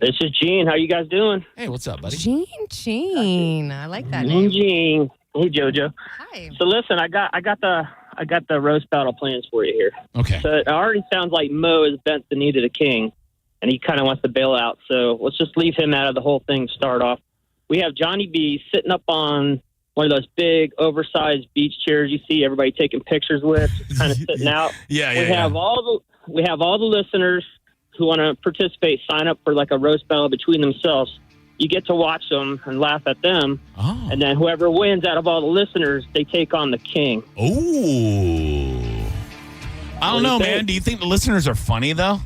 This is Gene. How you guys doing? Hey, what's up, buddy? Gene. I like that name. Gene. Hey, JoJo. Hi. So listen, I got the roast battle plans for you here. Okay. So it already sounds like Mo has bent the knee to the king, and he kind of wants to bail out. So let's just leave him out of the whole thing to start off. We have Johnny B sitting up on one of those big, oversized beach chairs you see everybody taking pictures with, kind of sitting out. We have all the listeners who want to participate sign up for like a roast battle between themselves. You get to watch them and laugh at them, and then whoever wins out of all the listeners, they take on the king. Ooh. I don't know, man. Do you think the listeners are funny, though?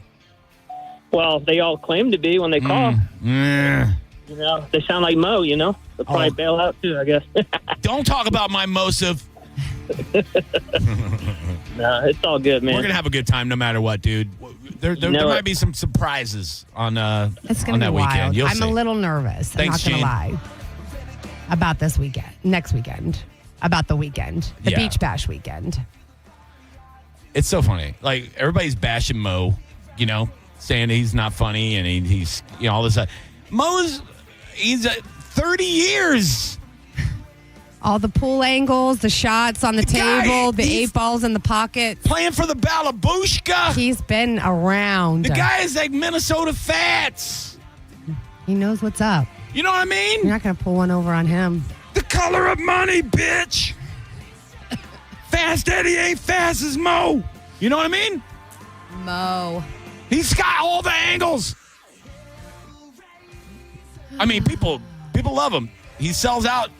Well, they all claim to be when they call. They sound like Mo, They'll probably bail out, too, I guess. Don't talk about my Mosif. No, it's all good, man. We're going to have a good time no matter what, dude. There might be some surprises on that weekend. Wild. You'll I'm see. a little nervous. Thanks, I'm not going Gene. to lie. About this weekend. Next weekend. About the weekend. The Beach Bash weekend. It's so funny. Like, everybody's bashing Mo, saying he's not funny and he's, all this stuff. He's 30 years. All the pool angles, the shots on the table, the 8 balls in the pocket. Playing for the Balabushka. He's been around. The guy is like Minnesota Fats. He knows what's up. You know what I mean? You're not going to pull one over on him. The color of money, bitch. Fast Eddie ain't fast as Mo. You know what I mean? Mo. He's got all the angles. I mean, people love him. He sells out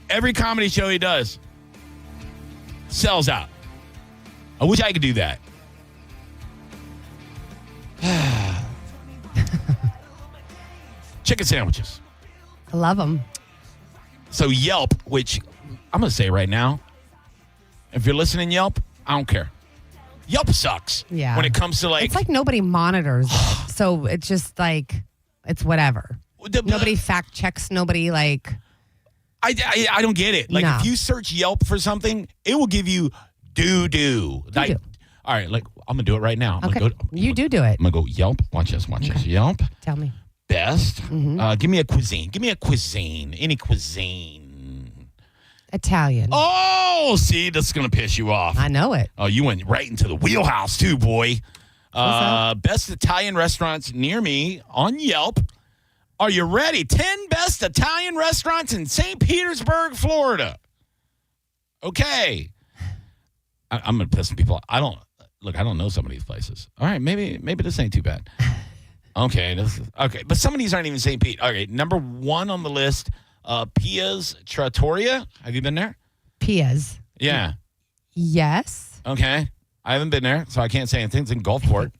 every comedy show he does. Sells out. I wish I could do that. Chicken sandwiches. I love them. So Yelp, which I'm going to say right now, if you're listening, Yelp, I don't care. Yelp sucks. Yeah. When it comes to It's like nobody monitors it. So it's just like, it's whatever. Nobody fact checks. Nobody like. I don't get it. Like if you search Yelp for something, it will give you doo-doo. Like, all right, like I'm going to do it right now. Okay. You do it. I'm going to go Yelp. Watch this. Yelp. Tell me. Best. Give me a cuisine. Any cuisine. Italian. Oh, see, that's going to piss you off. I know it. Oh, you went right into the wheelhouse too, boy. Best Italian restaurants near me on Yelp. Are you ready? 10 best Italian restaurants in St. Petersburg, Florida. Okay. I'm going to piss some people off. I don't know some of these places. All right, maybe this ain't too bad. Okay, but some of these aren't even St. Pete. Okay, number 1 on the list, Pia's Trattoria. Have you been there? Pia's. Yeah. Yes. Okay. I haven't been there, so I can't say anything. It's in Gulfport.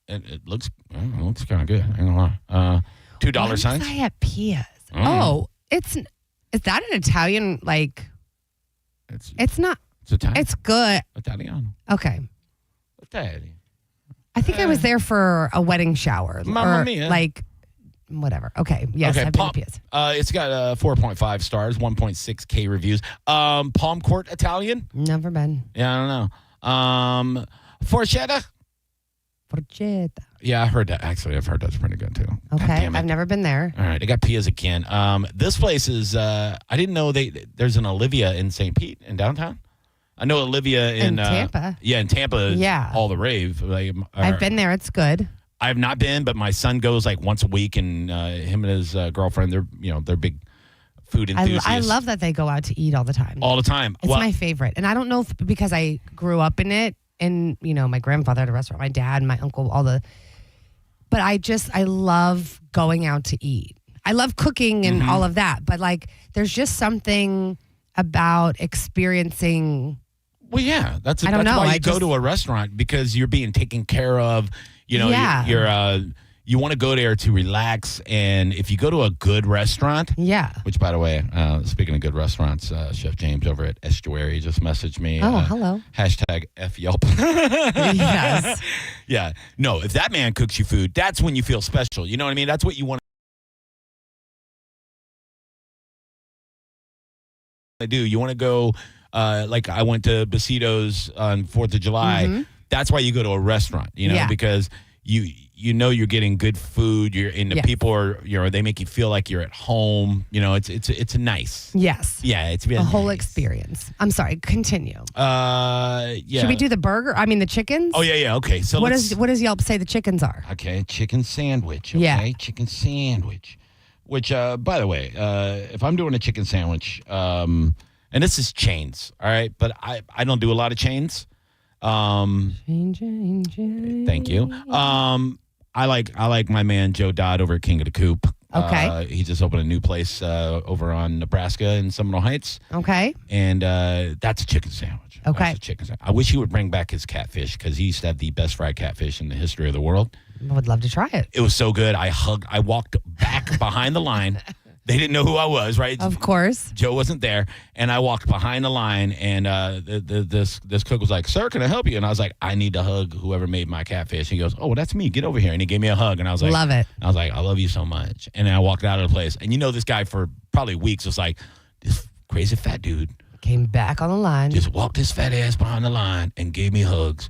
It looks kind of good. I ain't gonna lie. $2 signs. Why at Pia's? Oh, is that an Italian, like, it's not. It's Italian. It's good. Italiano. Okay. Italian. I think I was there for a wedding shower. Mamma or, mia. like, whatever. Okay. Yes, I've been to Pia's. It's got 4.5 stars, 1.6K reviews. Palm Court Italian. Never been. Yeah, I don't know. Forchetta. Yeah, I heard that. Actually, I've heard that's pretty good too. Okay, I've never been there. All right, they got Pia's again. This place is. I didn't know there's an Olivia in St. Pete in downtown. I know Olivia in Tampa. Yeah, in Tampa. Yeah, all the rave. Like, I've been there. It's good. I have not been, but my son goes like once a week, and him and his girlfriend, they're big food enthusiasts. I love that they go out to eat all the time. All the time. It's my favorite, and I don't know if because I grew up in it. And, my grandfather had a restaurant, my dad, my uncle, but I love going out to eat. I love cooking and all of that, but like, there's just something about experiencing. Well, yeah, that's why you go to a restaurant, because you're being taken care of. You want to go there to relax, and if you go to a good restaurant, which, by the way, speaking of good restaurants, Chef James over at Estuary just messaged me. Oh, hello. #FYelp. Yes. Yeah. No, if that man cooks you food, that's when you feel special. You know what I mean? That's what you want to do. You want to go, like I went to Besitos on 4th of July. Mm-hmm. That's why you go to a restaurant, because you're getting good food. The people are, they make you feel like you're at home. It's nice. Yes. Yeah, it's really a whole nice. experience. I'm sorry. Continue. Yeah. Should we do the burger? I mean, the chickens? Oh yeah. Okay. So what does Yelp say the chickens are? Okay, chicken sandwich. Okay, yeah. Chicken sandwich. Which, by the way, if I'm doing a chicken sandwich, and this is chains, all right, but I don't do a lot of chains. Thank you. I like my man Joe Dodd over at King of the Coop. Okay. He just opened a new place over on Nebraska in Seminole Heights. Okay. And that's a chicken sandwich. Okay. That's a chicken sandwich. I wish he would bring back his catfish, because he used to have the best fried catfish in the history of the world. I would love to try it. It was so good. I walked back behind the line. They didn't know who I was, right? Of course. Joe wasn't there, and I walked behind the line, and this cook was like, "Sir, can I help you?" And I was like, "I need to hug whoever made my catfish." He goes, "Oh, well, that's me. Get over here." And he gave me a hug, and I was like, "Love it." I was like, "I love you so much." And then I walked out of the place, and this guy for probably weeks was like, "This crazy fat dude came back on the line, just walked his fat ass behind the line and gave me hugs."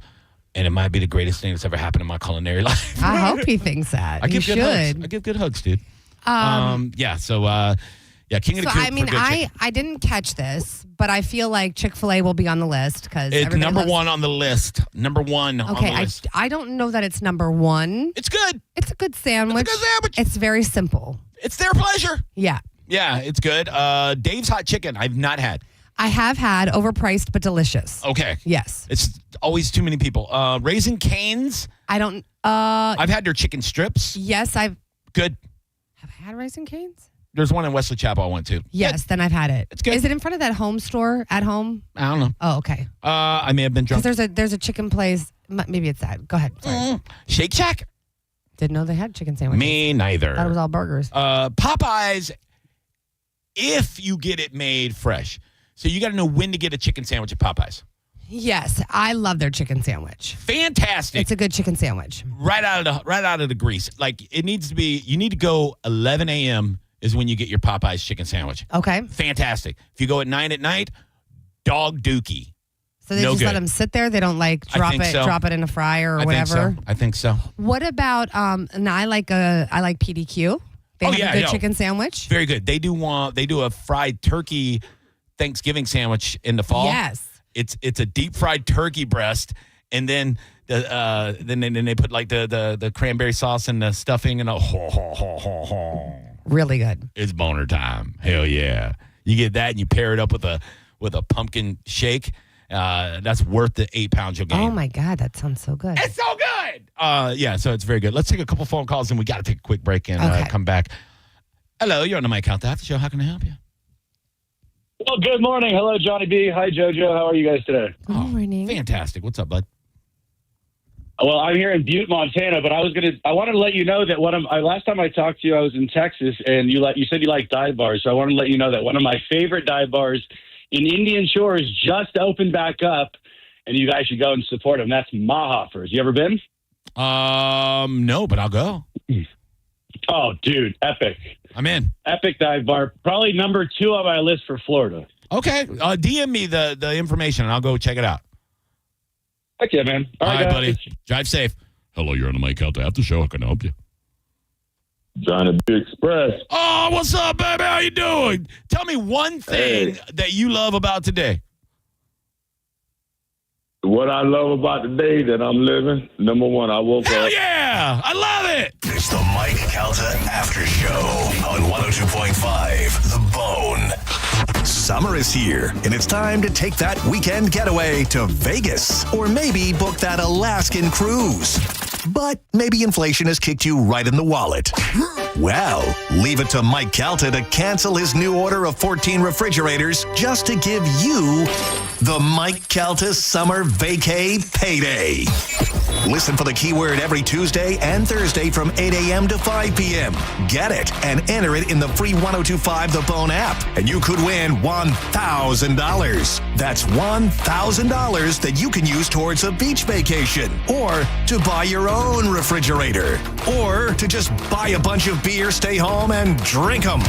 And it might be the greatest thing that's ever happened in my culinary life. I hope he thinks that. I give good hugs. should. I give good hugs, dude. King of the Coop. I mean, I didn't catch this, but I feel like Chick-fil-A will be on the list because it's number one on the list. Number one on the list. I don't know that it's number one. It's good. It's a good sandwich. It's a good sandwich. It's very simple. It's their pleasure. Yeah. Yeah, it's good. Dave's Hot Chicken, I've not had. I have had, overpriced but delicious. Okay. Yes. It's always too many people. Raising Cane's. I don't. I've had their chicken strips. Yes, Good. Have I had Raising Cane's? There's one in Wesley Chapel I went to. Yes, then I've had it. It's good. Is it in front of that home store at home? I don't know. Oh, okay. I may have been drunk. Because there's a chicken place. Maybe it's that. Go ahead. Sorry. Shake Shack. Didn't know they had chicken sandwiches. Me neither. Thought it was all burgers. Popeyes, if you get it made fresh. So you got to know when to get a chicken sandwich at Popeyes. Yes, I love their chicken sandwich. Fantastic. It's a good chicken sandwich. Right out of the grease. Like, it needs to be, you need to go 11 a.m. is when you get your Popeyes chicken sandwich. Okay. Fantastic. If you go at 9 at night, dog dookie. So they just let them sit there? They don't like drop it in a fryer or whatever? I think so. What about, and I like PDQ. They have a good chicken sandwich. Very good. They do a fried turkey Thanksgiving sandwich in the fall. Yes. It's a deep fried turkey breast, and then then they put like the cranberry sauce and the stuffing and really good. It's boner time. Hell yeah! You get that and you pair it up with a pumpkin shake. That's worth the 8 pounds you'll gain. Oh my God, that sounds so good. It's so good. Yeah, so it's very good. Let's take a couple phone calls and we got to take a quick break and come back. Hello, you're on the Calta Aftershow. How can I help you? Well, good morning. Hello, Johnny B. Hi, JoJo. How are you guys today? Good morning. Fantastic. What's up, bud? Well, I'm here in Butte, Montana, but I wanted to let you know that last time I talked to you, I was in Texas, and you said you like dive bars. So I wanted to let you know that one of my favorite dive bars in Indian Shores just opened back up, and you guys should go and support them. That's Mahofers. You ever been? No, but I'll go. Oh, dude, epic. I'm in. Epic dive bar. Probably number 2 on my list for Florida. Okay. DM me the information, and I'll go check it out. Heck yeah, man. All right, guys. buddy. Drive safe. Hello, you're on the Mike Calta After Show. How can I help you? Johnny B. Express. Oh, what's up, baby? How you doing? Tell me one thing that you love about today. What I love about the day that I'm living, number one, I woke Hell up. yeah! I love it! It's the Mike Calta After Show on 102.5 The Bone. Summer is here, and it's time to take that weekend getaway to Vegas, or maybe book that Alaskan cruise. But maybe inflation has kicked you right in the wallet. Well, leave it to Mike Calta to cancel his new order of 14 refrigerators just to give you the Mike Calta Summer Vacay Payday. Listen for the keyword every Tuesday and Thursday from 8 a.m. to 5 p.m. Get it and enter it in the free 102.5 The Bone app, and you could win $1,000. That's $1,000 that you can use towards a beach vacation, or to buy your own refrigerator, or to just buy a bunch of beer, stay home, and drink them.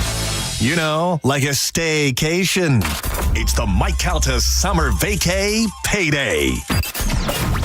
You know, like a staycation. It's the Mike Calta Summer Vacay Payday.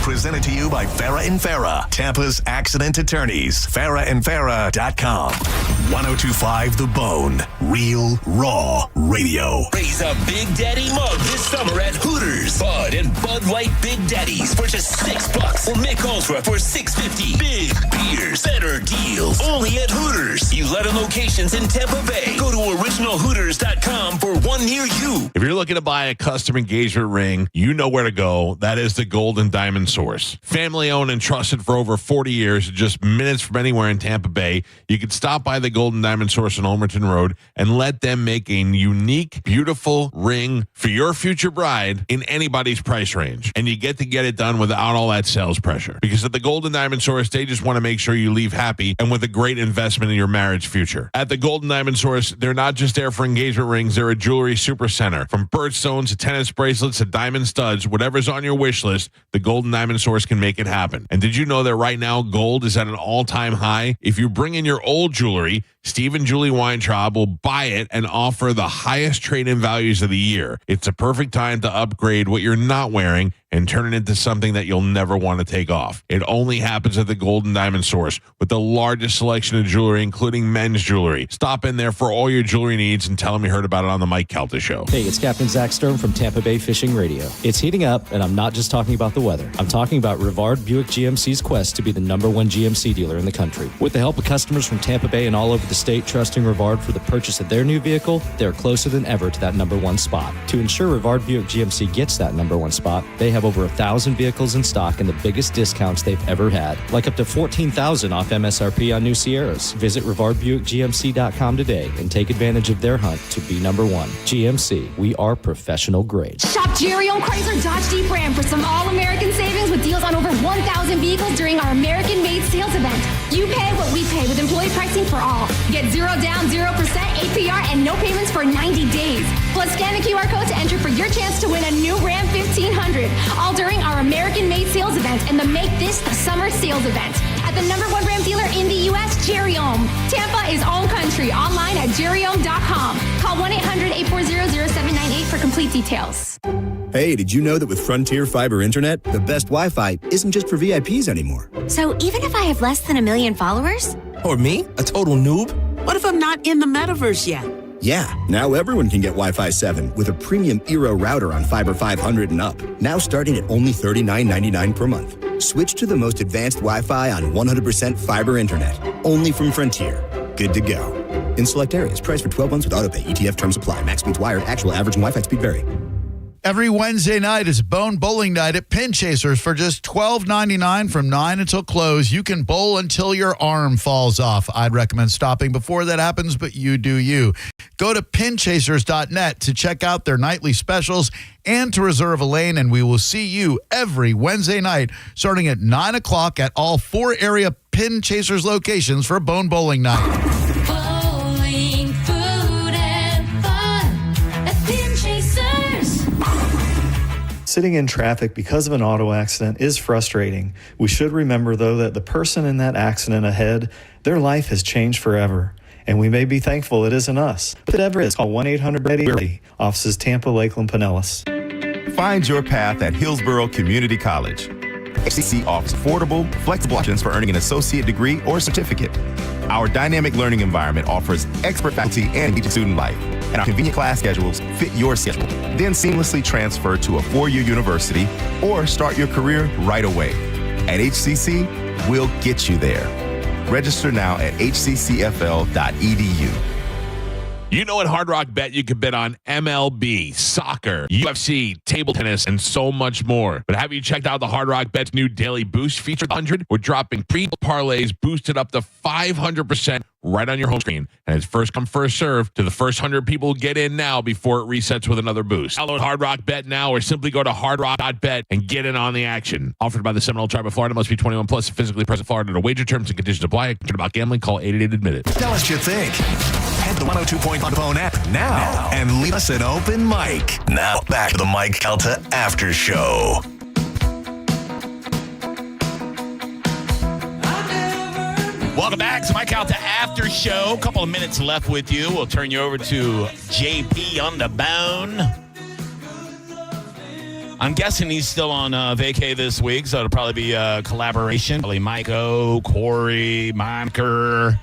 Presented to you by Farah and Farah, Tampa's accident attorneys. FarahandFarah.com. 102.5 The Bone. Real, raw radio. Raise a Big Daddy mug this summer at Hooters. Bud and Bud Light Big Daddies for just $6. Or Mick Ultra for $6.50. Big beers, better deals. Only at Hooters. 11 locations in Tampa Bay. Go to originalhooters.com for one near you. If you're looking to buy a custom engagement ring, you know where to go. That is the Golden Diamond Source. Family owned and trusted for over 40 years, just minutes from anywhere in Tampa Bay. You can stop by the Golden Diamond Source on Olmerton Road and let them make a unique, beautiful ring for your future bride in anybody's price range. And you get it done without all that sales pressure. Because at the Golden Diamond Source, they just want to make sure you leave happy and with a great investment in your marriage future. At the Golden Diamond Source, they're not just there for engagement rings, they're a jewelry super center. From birthstones to tennis bracelets to diamond studs, whatever's on your wish list, the Golden Diamond Source can make it happen. And did you know that right now gold is at an all-time high? If you bring in your old jewelry, Steve and Julie Weintraub will buy it and offer the highest trade-in values of the year. It's a perfect time to upgrade what you're not wearing and turn it into something that you'll never want to take off. It only happens at the Golden Diamond Source with the largest selection of jewelry, including men's jewelry. Stop in there for all your jewelry needs and tell them you heard about it on the Mike Calta Show. Hey, it's Captain Zach Stern from Tampa Bay Fishing Radio. It's heating up, and I'm not just talking about the weather. I'm talking about Rivard Buick GMC's quest to be the #1 GMC dealer in the country. With the help of customers from Tampa Bay and all over the state trusting Rivard for the purchase of their new vehicle, they're closer than ever to that #1 spot. To ensure Rivard Buick GMC gets that #1 spot, they have over 1,000 vehicles in stock and the biggest discounts they've ever had, like up to $14,000 off MSRP on new Sierras. Visit RivardBuickGMC.com today and take advantage of their hunt to be #1. GMC, we are professional grade. Shop Jerry on Chrysler Dodge Jeep Ram for some all-American savings with deals on over 1,000 vehicles during our American-made sales event. You pay what we pay with employee pricing for all. Get 0 down, 0% APR, and no payments for 90 days. Plus, scan the QR code to enter for your chance to win a new Ram 1500. All during our American-made sales event and the Make This the Summer sales event. At the #1 Ram dealer in the U.S., Jerry Ohm. Tampa is Ohm Country. Online at jerryohm.com. Call 1-800-840-0798 for complete details. Hey, did you know that with Frontier Fiber Internet, the best Wi-Fi isn't just for VIPs anymore? So even if I have less than 1 million followers? Or me, a total noob? What if I'm not in the metaverse yet? Yeah, now everyone can get Wi-Fi 7 with a premium Eero router on Fiber 500 and up. Now starting at only $39.99 per month. Switch to the most advanced Wi-Fi on 100% fiber internet. Only from Frontier. Good to go. In select areas, price for 12 months with autopay. ETF terms apply. Max speeds wired. Actual average and Wi-Fi speed vary. Every Wednesday night is Bone Bowling Night at Pin Chasers for just $12.99 from 9 until close. You can bowl until your arm falls off. I'd recommend stopping before that happens, but you do you. Go to pinchasers.net to check out their nightly specials and to reserve a lane, and we will see you every Wednesday night starting at 9 o'clock at all 4 area Pin Chasers locations for Bone Bowling Night. Bowling, food, and fun at Pin Chasers. Sitting in traffic because of an auto accident is frustrating. We should remember, though, that the person in that accident ahead, their life has changed forever. And we may be thankful it isn't us. But if it ever is, call 1-800-READY. Offices Tampa, Lakeland, Pinellas. Find your path at Hillsborough Community College. HCC offers affordable, flexible options for earning an associate degree or certificate. Our dynamic learning environment offers expert faculty and engaging student life, and our convenient class schedules fit your schedule. Then seamlessly transfer to a 4-year university or start your career right away. At HCC, we'll get you there. Register now at hccfl.edu. You know, at Hard Rock Bet, you can bet on MLB, soccer, UFC, table tennis, and so much more. But have you checked out the Hard Rock Bet's new Daily Boost feature? 100, we're dropping pre-parlays boosted up to 500% right on your home screen. And it's first come, first serve to the first 100 people who get in now before it resets with another boost. Download Hard Rock Bet now or simply go to hardrock.bet and get in on the action. Offered by the Seminole Tribe of Florida. Must be 21 plus, physically present in Florida. To wager, terms and conditions apply. Concerned about gambling? Call 888-ADMIT-IT. Tell us what you think. Head the 102.1 phone app now and leave us an open mic. Now back to the Mike Calta After Show. Welcome back to Mike Calta After Show. A couple of minutes left with you. We'll turn you over to JP on the bone. I'm guessing he's still on vacay this week, so it'll probably be a collaboration. Probably Mike O, Corey, Monker,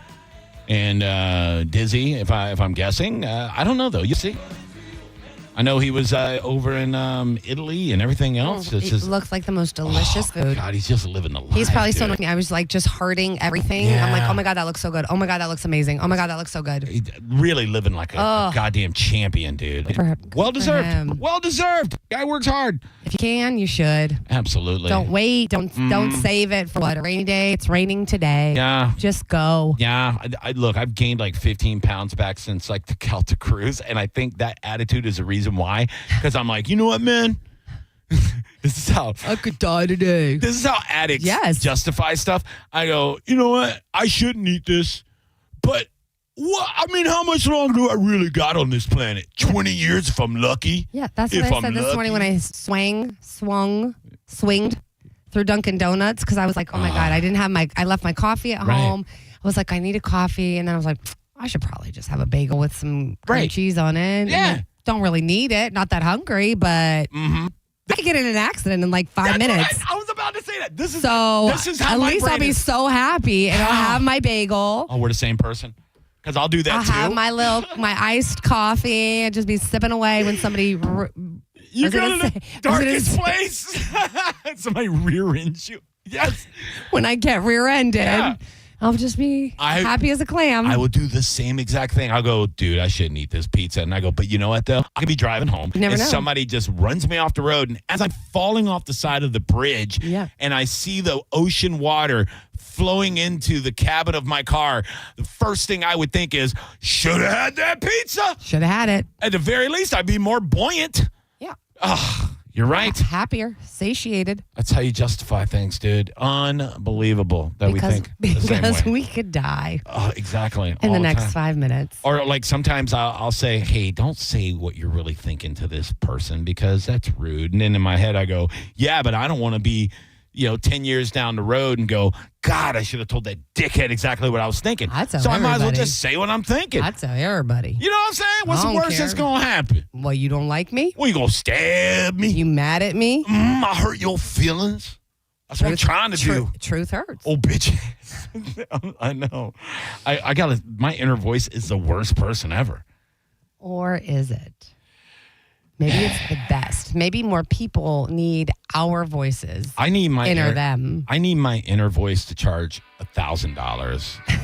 and Dizzy, if I'm guessing. I don't know, though. You see? I know he was over in Italy and everything else. It looks like the most delicious food. God, he's just living the life. He's probably still dude. looking. I was like just hearting everything. Yeah. I'm like, oh my God, that looks so good. Oh my God, that looks amazing. Oh my God, that looks so good. He really living like a goddamn champion, dude. Well deserved. Well deserved. Guy works hard. If you can, you should. Absolutely. Don't wait. Don't save it for what, a rainy day. It's raining today. Yeah. Just go. Yeah. Look, I've gained like 15 pounds back since like the Celtic cruise, and I think that attitude is the reason why. Because I'm like, you know what, man? This is how I could die today. This is how addicts justify stuff. I go, you know what? I shouldn't eat this, but what? I mean, how much longer do I really got on this planet? 20 years if I'm lucky. Yeah, that's what I said this morning when I swinged through Dunkin' Donuts because I was like, oh my God, I left my coffee at home. I was like, I need a coffee, and then I was like, I should probably just have a bagel with some cream cheese on it. Yeah. Don't really need it. Not that hungry, but I could get in an accident in like 5 minutes. Right. I was about to say that. This is how at least I'll be so happy, and I'll have my bagel. Oh, we're the same person. Because I'll do that I'll too. have my iced coffee and just be sipping away when somebody. You go to the darkest place. Somebody rear ends you. Yes. When I get rear-ended. I'll just be happy as a clam. I will do the same exact thing. I'll go, dude, I shouldn't eat this pizza. And I go, but you know what, though? I could be driving home. You never know. Somebody just runs me off the road. And as I'm falling off the side of the bridge and I see the ocean water flowing into the cabin of my car, the first thing I would think is, should have had that pizza. Should have had it. At the very least, I'd be more buoyant. Yeah. You're right. Happier, satiated. That's how you justify things, dude. Unbelievable that we think the same because way. we could die. Exactly. In all the next time. 5 minutes. Or like sometimes I'll say, hey, don't say what you're really thinking to this person because that's rude. And then in my head I go, yeah, but I don't want to be, 10 years down the road and go, God, I should have told that dickhead exactly what I was thinking. I might as well just say what I'm thinking. I tell everybody. You know what I'm saying? What's the worst that's going to happen? Well, you don't like me? Well, you going to stab me? You mad at me? I hurt your feelings. That's what I'm trying to do. Truth hurts. Oh, bitch. I know. I got my inner voice is the worst person ever. Or is it? Maybe it's the best. Maybe more people need our voices. I need my them. I need my inner voice to charge $1,000.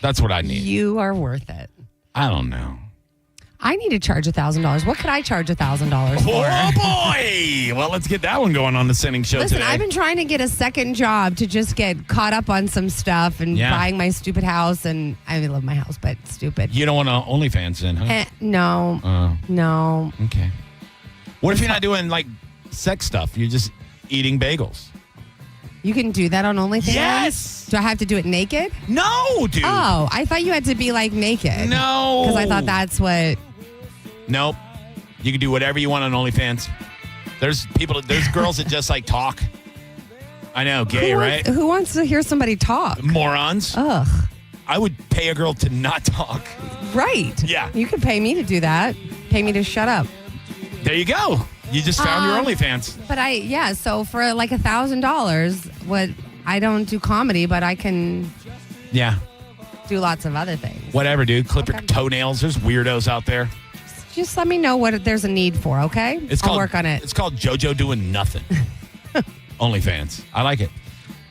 That's what I need. You are worth it. I don't know. I need to charge $1,000. What could I charge $1,000 for? Oh, boy. Well, let's get that one going on the Sinning Show Listen, today. I've been trying to get a second job to just get caught up on some stuff and buying my stupid house. And I love my house, but it's stupid. You don't want to OnlyFans then, huh? No. No. Okay. What if you're not doing, like, sex stuff? You're just eating bagels. You can do that on OnlyFans? Yes. Do I have to do it naked? No, dude. Oh, I thought you had to be, like, naked. No. Because I thought that's what... Nope. You can do whatever you want on OnlyFans. There's girls that just like talk. I know, gay, right? Who wants to hear somebody talk? Morons. Ugh. I would pay a girl to not talk. Right. Yeah. You could pay me to do that. Pay me to shut up. There you go. You just found your OnlyFans. But so for like $1,000, I don't do comedy, but I can Yeah. do lots of other things. Whatever, dude. Clip your toenails. There's weirdos out there. Just let me know what there's a need for, okay? I'll work on it. It's called JoJo doing nothing. OnlyFans. I like it.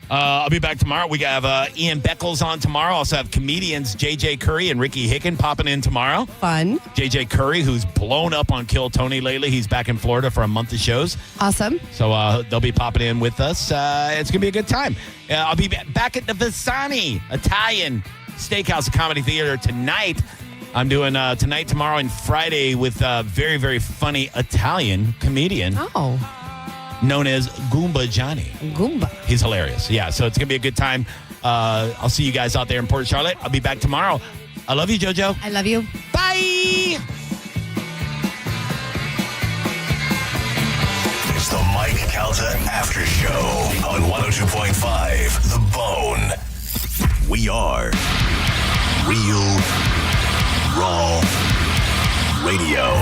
I'll be back tomorrow. We have Ian Beckles on tomorrow. Also have comedians J.J. Curry and Ricky Hicken popping in tomorrow. Fun. J.J. Curry, who's blown up on Kill Tony lately. He's back in Florida for a month of shows. Awesome. So they'll be popping in with us. It's going to be a good time. I'll be back at the Visani Italian Steakhouse and Comedy Theater tonight. I'm doing tonight, tomorrow, and Friday with a very, very funny Italian comedian. Oh. Known as Goomba Johnny. Goomba. He's hilarious. Yeah, so it's going to be a good time. I'll see you guys out there in Port Charlotte. I'll be back tomorrow. I love you, JoJo. I love you. Bye. It's the Mike Calta Aftershow on 102.5 The Bone. We are Real Raw Radio.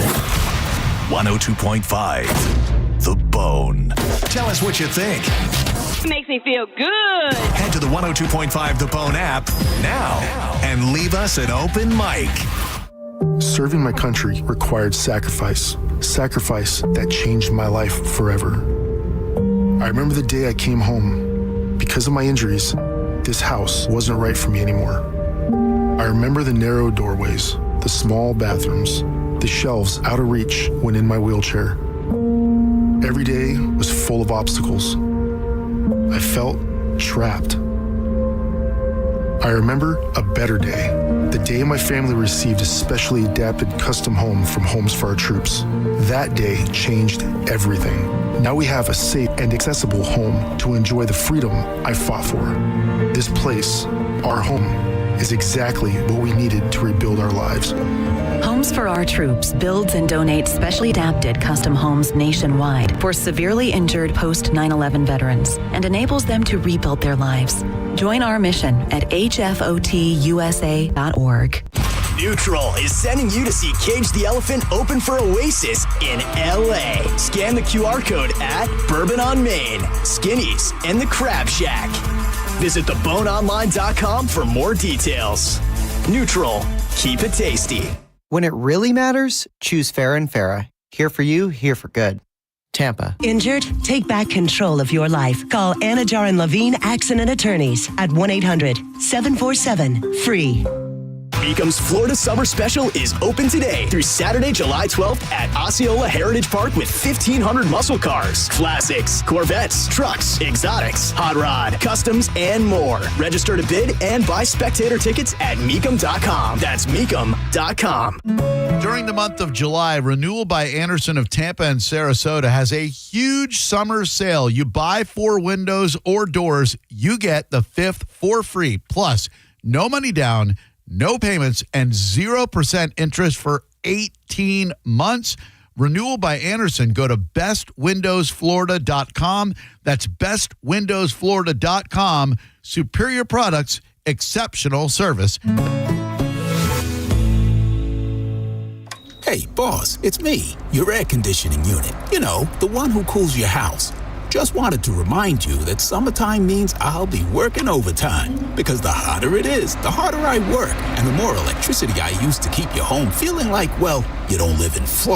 102.5 The Bone. Tell us what you think. Makes me feel good. Head to the 102.5 The Bone app now and leave us an open mic. Serving my country required sacrifice that changed my life forever. I remember the day I came home. Because of my injuries, this house wasn't right for me anymore. I remember the narrow doorways, the small bathrooms, the shelves out of reach when in my wheelchair. Every day was full of obstacles. I felt trapped. I remember a better day, the day my family received a specially adapted custom home from Homes for Our Troops. That day changed everything. Now we have a safe and accessible home to enjoy the freedom I fought for. This place, our home, is exactly what we needed to rebuild our lives. Homes for Our Troops builds and donates specially adapted custom homes nationwide for severely injured post 9/11 veterans and enables them to rebuild their lives. Join our mission at hfotusa.org. Neutral is sending you to see Cage the Elephant open for Oasis in LA. Scan the QR code at Bourbon on Main, Skinny's, and the Crab Shack. Visit theboneonline.com for more details. Neutral, keep it tasty. When it really matters, choose Farrah & Farrah. Here for you, here for good. Tampa. Injured? Take back control of your life. Call Anajar and Levine Accident Attorneys at 1-800-747-FREE. Beacomb's Florida Summer Special is open today through Saturday, July 12th at Osceola Heritage Park with 1,500 muscle cars, classics, Corvettes, trucks, exotics, hot rod, customs, and more. Register to bid and buy spectator tickets at Meekum.com. That's Meekum.com. During the month of July, Renewal by Anderson of Tampa and Sarasota has a huge summer sale. You buy 4 windows or doors, you get the 5th for free. Plus, no money down, no payments, and 0% interest for 18 months. Renewal by Anderson. Go to bestwindowsflorida.com. That's bestwindowsflorida.com. Superior products, exceptional service. Hey, boss, it's me, your air conditioning unit. You know, the one who cools your house. Just wanted to remind you that summertime means I'll be working overtime. Because the hotter it is, the harder I work. And the more electricity I use to keep your home feeling like, well, you don't live in Florida.